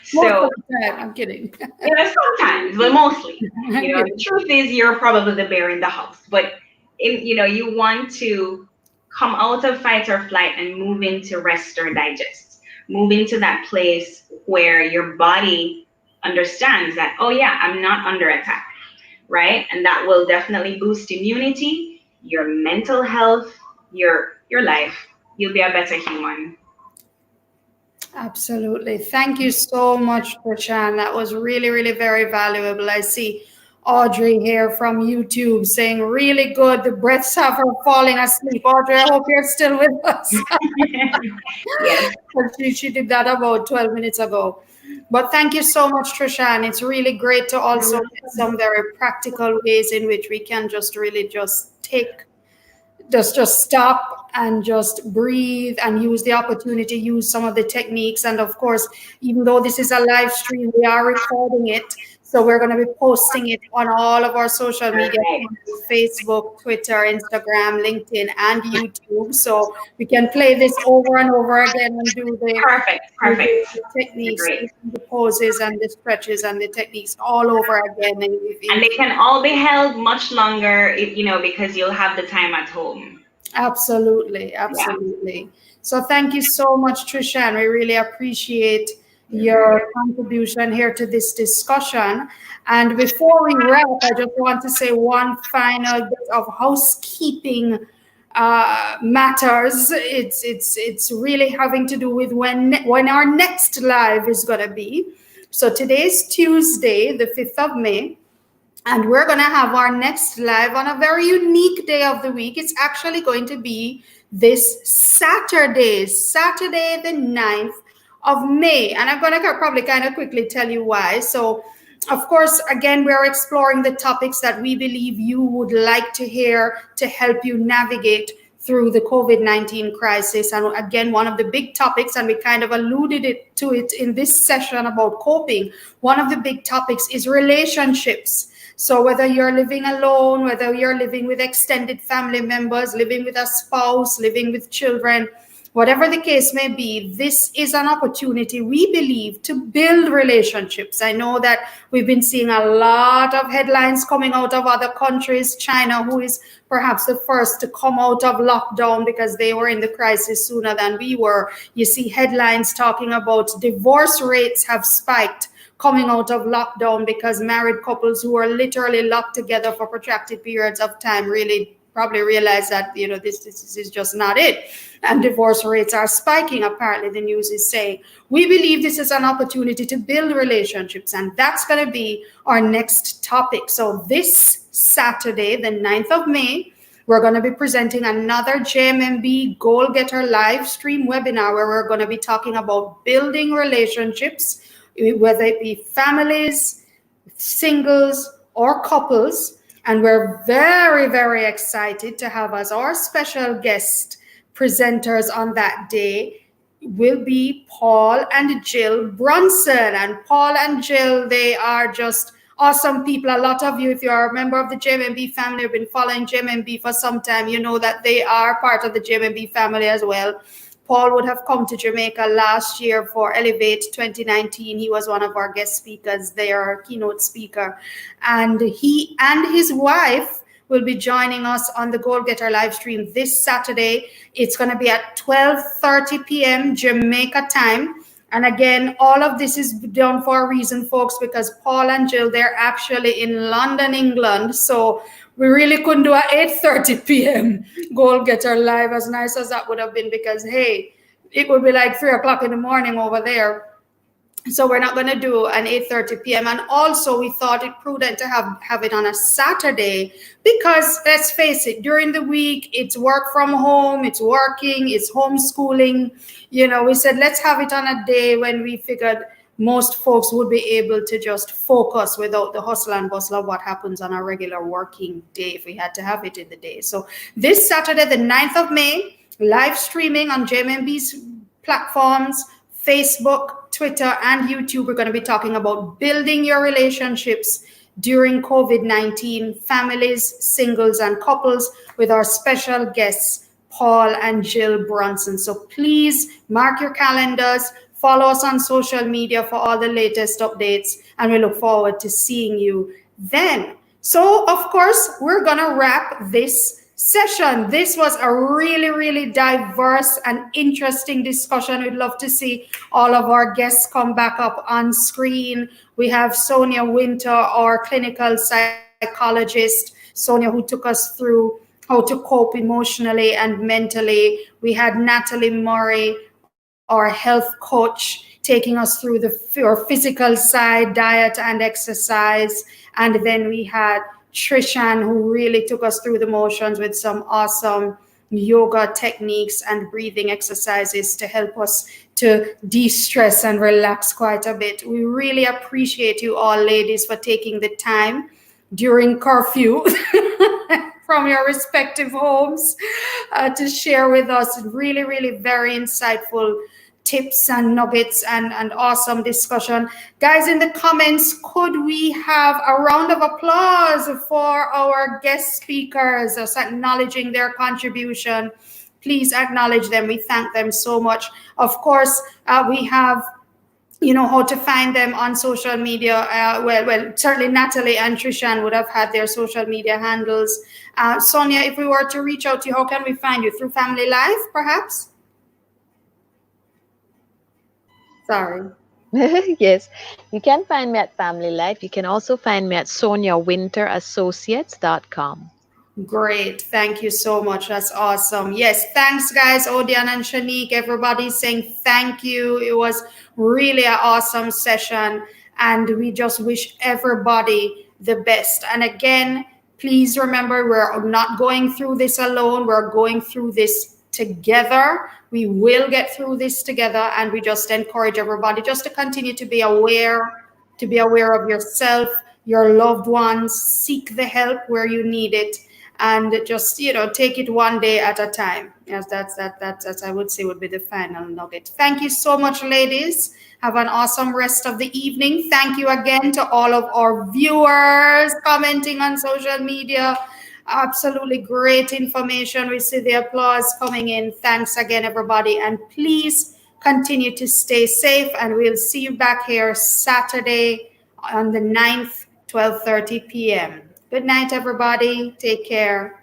S4: So,
S1: I'm kidding.
S4: Sometimes, but mostly. The truth is you're probably the bear in the house. But, you want to come out of fight or flight and move into rest or digest. Move into that place where your body understands that, oh yeah, I'm not under attack, right? And that will definitely boost immunity, your mental health, your life. You'll be a better human.
S1: Absolutely. Thank you so much, Trishan. That was really, really very valuable. I see Audrey here from YouTube saying, really good. The breaths have her falling asleep. Audrey, I hope you're still with us.
S4: Yes.
S1: She did that about 12 minutes ago. But thank you so much, Trishan. It's really great to also get some very practical ways in which we can just really just stop and just breathe and use the opportunity, use some of the techniques. And of course, even though this is a live stream, we are recording it. So we're going to be posting it on all of our social media, Facebook, Twitter, Instagram, LinkedIn, and YouTube. So we can play this over and over again and do the
S4: perfect
S1: techniques, the poses and the stretches and the techniques all over again.
S4: And they can all be held much longer, because you'll have the time at home.
S1: Absolutely. Yeah. So thank you so much, Trishan. We really appreciate your contribution here to this discussion. And before we wrap, I just want to say one final bit of housekeeping matters. It's really having to do with when our next live is going to be. So today's Tuesday, the 5th of May, and we're going to have our next live on a very unique day of the week. It's actually going to be this Saturday, the 9th of May. And I'm going to probably kind of quickly tell you why. So, of course, again, we're exploring the topics that we believe you would like to hear to help you navigate through the COVID-19 crisis. And again, one of the big topics, and we kind of alluded to it in this session about coping, one of the big topics is relationships. So whether you're living alone, whether you're living with extended family members, living with a spouse, living with children, whatever the case may be, this is an opportunity, we believe, to build relationships. I know that we've been seeing a lot of headlines coming out of other countries. China, who is perhaps the first to come out of lockdown because they were in the crisis sooner than we were. You see headlines talking about divorce rates have spiked coming out of lockdown because married couples who are literally locked together for protracted periods of time really probably realize that, this is just not it. And divorce rates are spiking, apparently, the news is saying. We believe this is an opportunity to build relationships, and that's going to be our next topic. So this Saturday, the 9th of May, we're going to be presenting another JMMB Goal Getter live stream webinar where we're going to be talking about building relationships, whether it be families, singles, or couples. And we're very, very excited to have as our special guest presenters on that day will be Paul and Jill Brunson. And Paul and Jill, they are just awesome people. A lot of you, if you're a member of the JMMB family, have been following JMMB for some time, you know that they are part of the JMMB family as well. Paul would have come to Jamaica last year for Elevate 2019. He was one of our guest speakers there, our keynote speaker. And he and his wife will be joining us on the Goal Getter live stream this Saturday. It's going to be at 12:30 p.m. Jamaica time. And again, all of this is done for a reason, folks, because Paul and Jill, they're actually in London, England. So we really couldn't do a 8:30 p.m. Goal Getter live, as nice as that would have been, because, hey, it would be like 3 o'clock in the morning over there. So we're not going to do an 8:30 p.m. And also we thought it prudent to have it on a Saturday because, let's face it, during the week, it's work from home, it's working, it's homeschooling. We said, let's have it on a day when we figured most folks would be able to just focus without the hustle and bustle of what happens on a regular working day if we had to have it in the day. So this Saturday, the 9th of May, live streaming on JMMB's platforms, Facebook, Twitter, and YouTube. We're going to be talking about building your relationships during COVID-19, families, singles, and couples with our special guests, Paul and Jill Brunson. So please mark your calendars, follow us on social media for all the latest updates, and we look forward to seeing you then. So, of course, we're going to wrap this session. This was a really, really diverse and interesting discussion. We'd love to see all of our guests come back up on screen. We have Sonia Wynter, our clinical psychologist, Sonia, who took us through how to cope emotionally and mentally. We had Natalie Murray, our health coach, taking us through our physical side, diet and exercise. And then we had Trishan, who really took us through the motions with some awesome yoga techniques and breathing exercises to help us to de-stress and relax quite a bit. We really appreciate you all, ladies, for taking the time during curfew from your respective homes to share with us really, really very insightful tips and nuggets and awesome discussion. Guys, in the comments, could we have a round of applause for our guest speakers, us acknowledging their contribution? Please acknowledge them. We thank them so much. Of course, we have how to find them on social media. Well, certainly Natalie and Trishan would have had their social media handles. Sonia, if we were to reach out to you, how can we find you? Through Family Life, perhaps? Sorry.
S2: Yes, you can find me at Family Life. You can also find me at SoniaWynterAssociates.com.
S1: Great. Thank you so much. That's awesome. Yes. Thanks, guys. Odian and Shanique, everybody saying thank you. It was really an awesome session. And we just wish everybody the best. And again, please remember, we're not going through this alone. We're going through this together. We will get through this together. And we just encourage everybody just to continue to be aware of yourself, your loved ones, seek the help where you need it, and just take it one day at a time. Yes, that's I would say would be the final nugget. Thank you so much, ladies. Have an awesome rest of the evening. Thank you again to all of our viewers commenting on social media. Absolutely great information. We see the applause coming in. Thanks again, everybody, and please continue to stay safe, and we'll see you back here Saturday on the 9th, 12:30 p.m. Good night, everybody. Take care.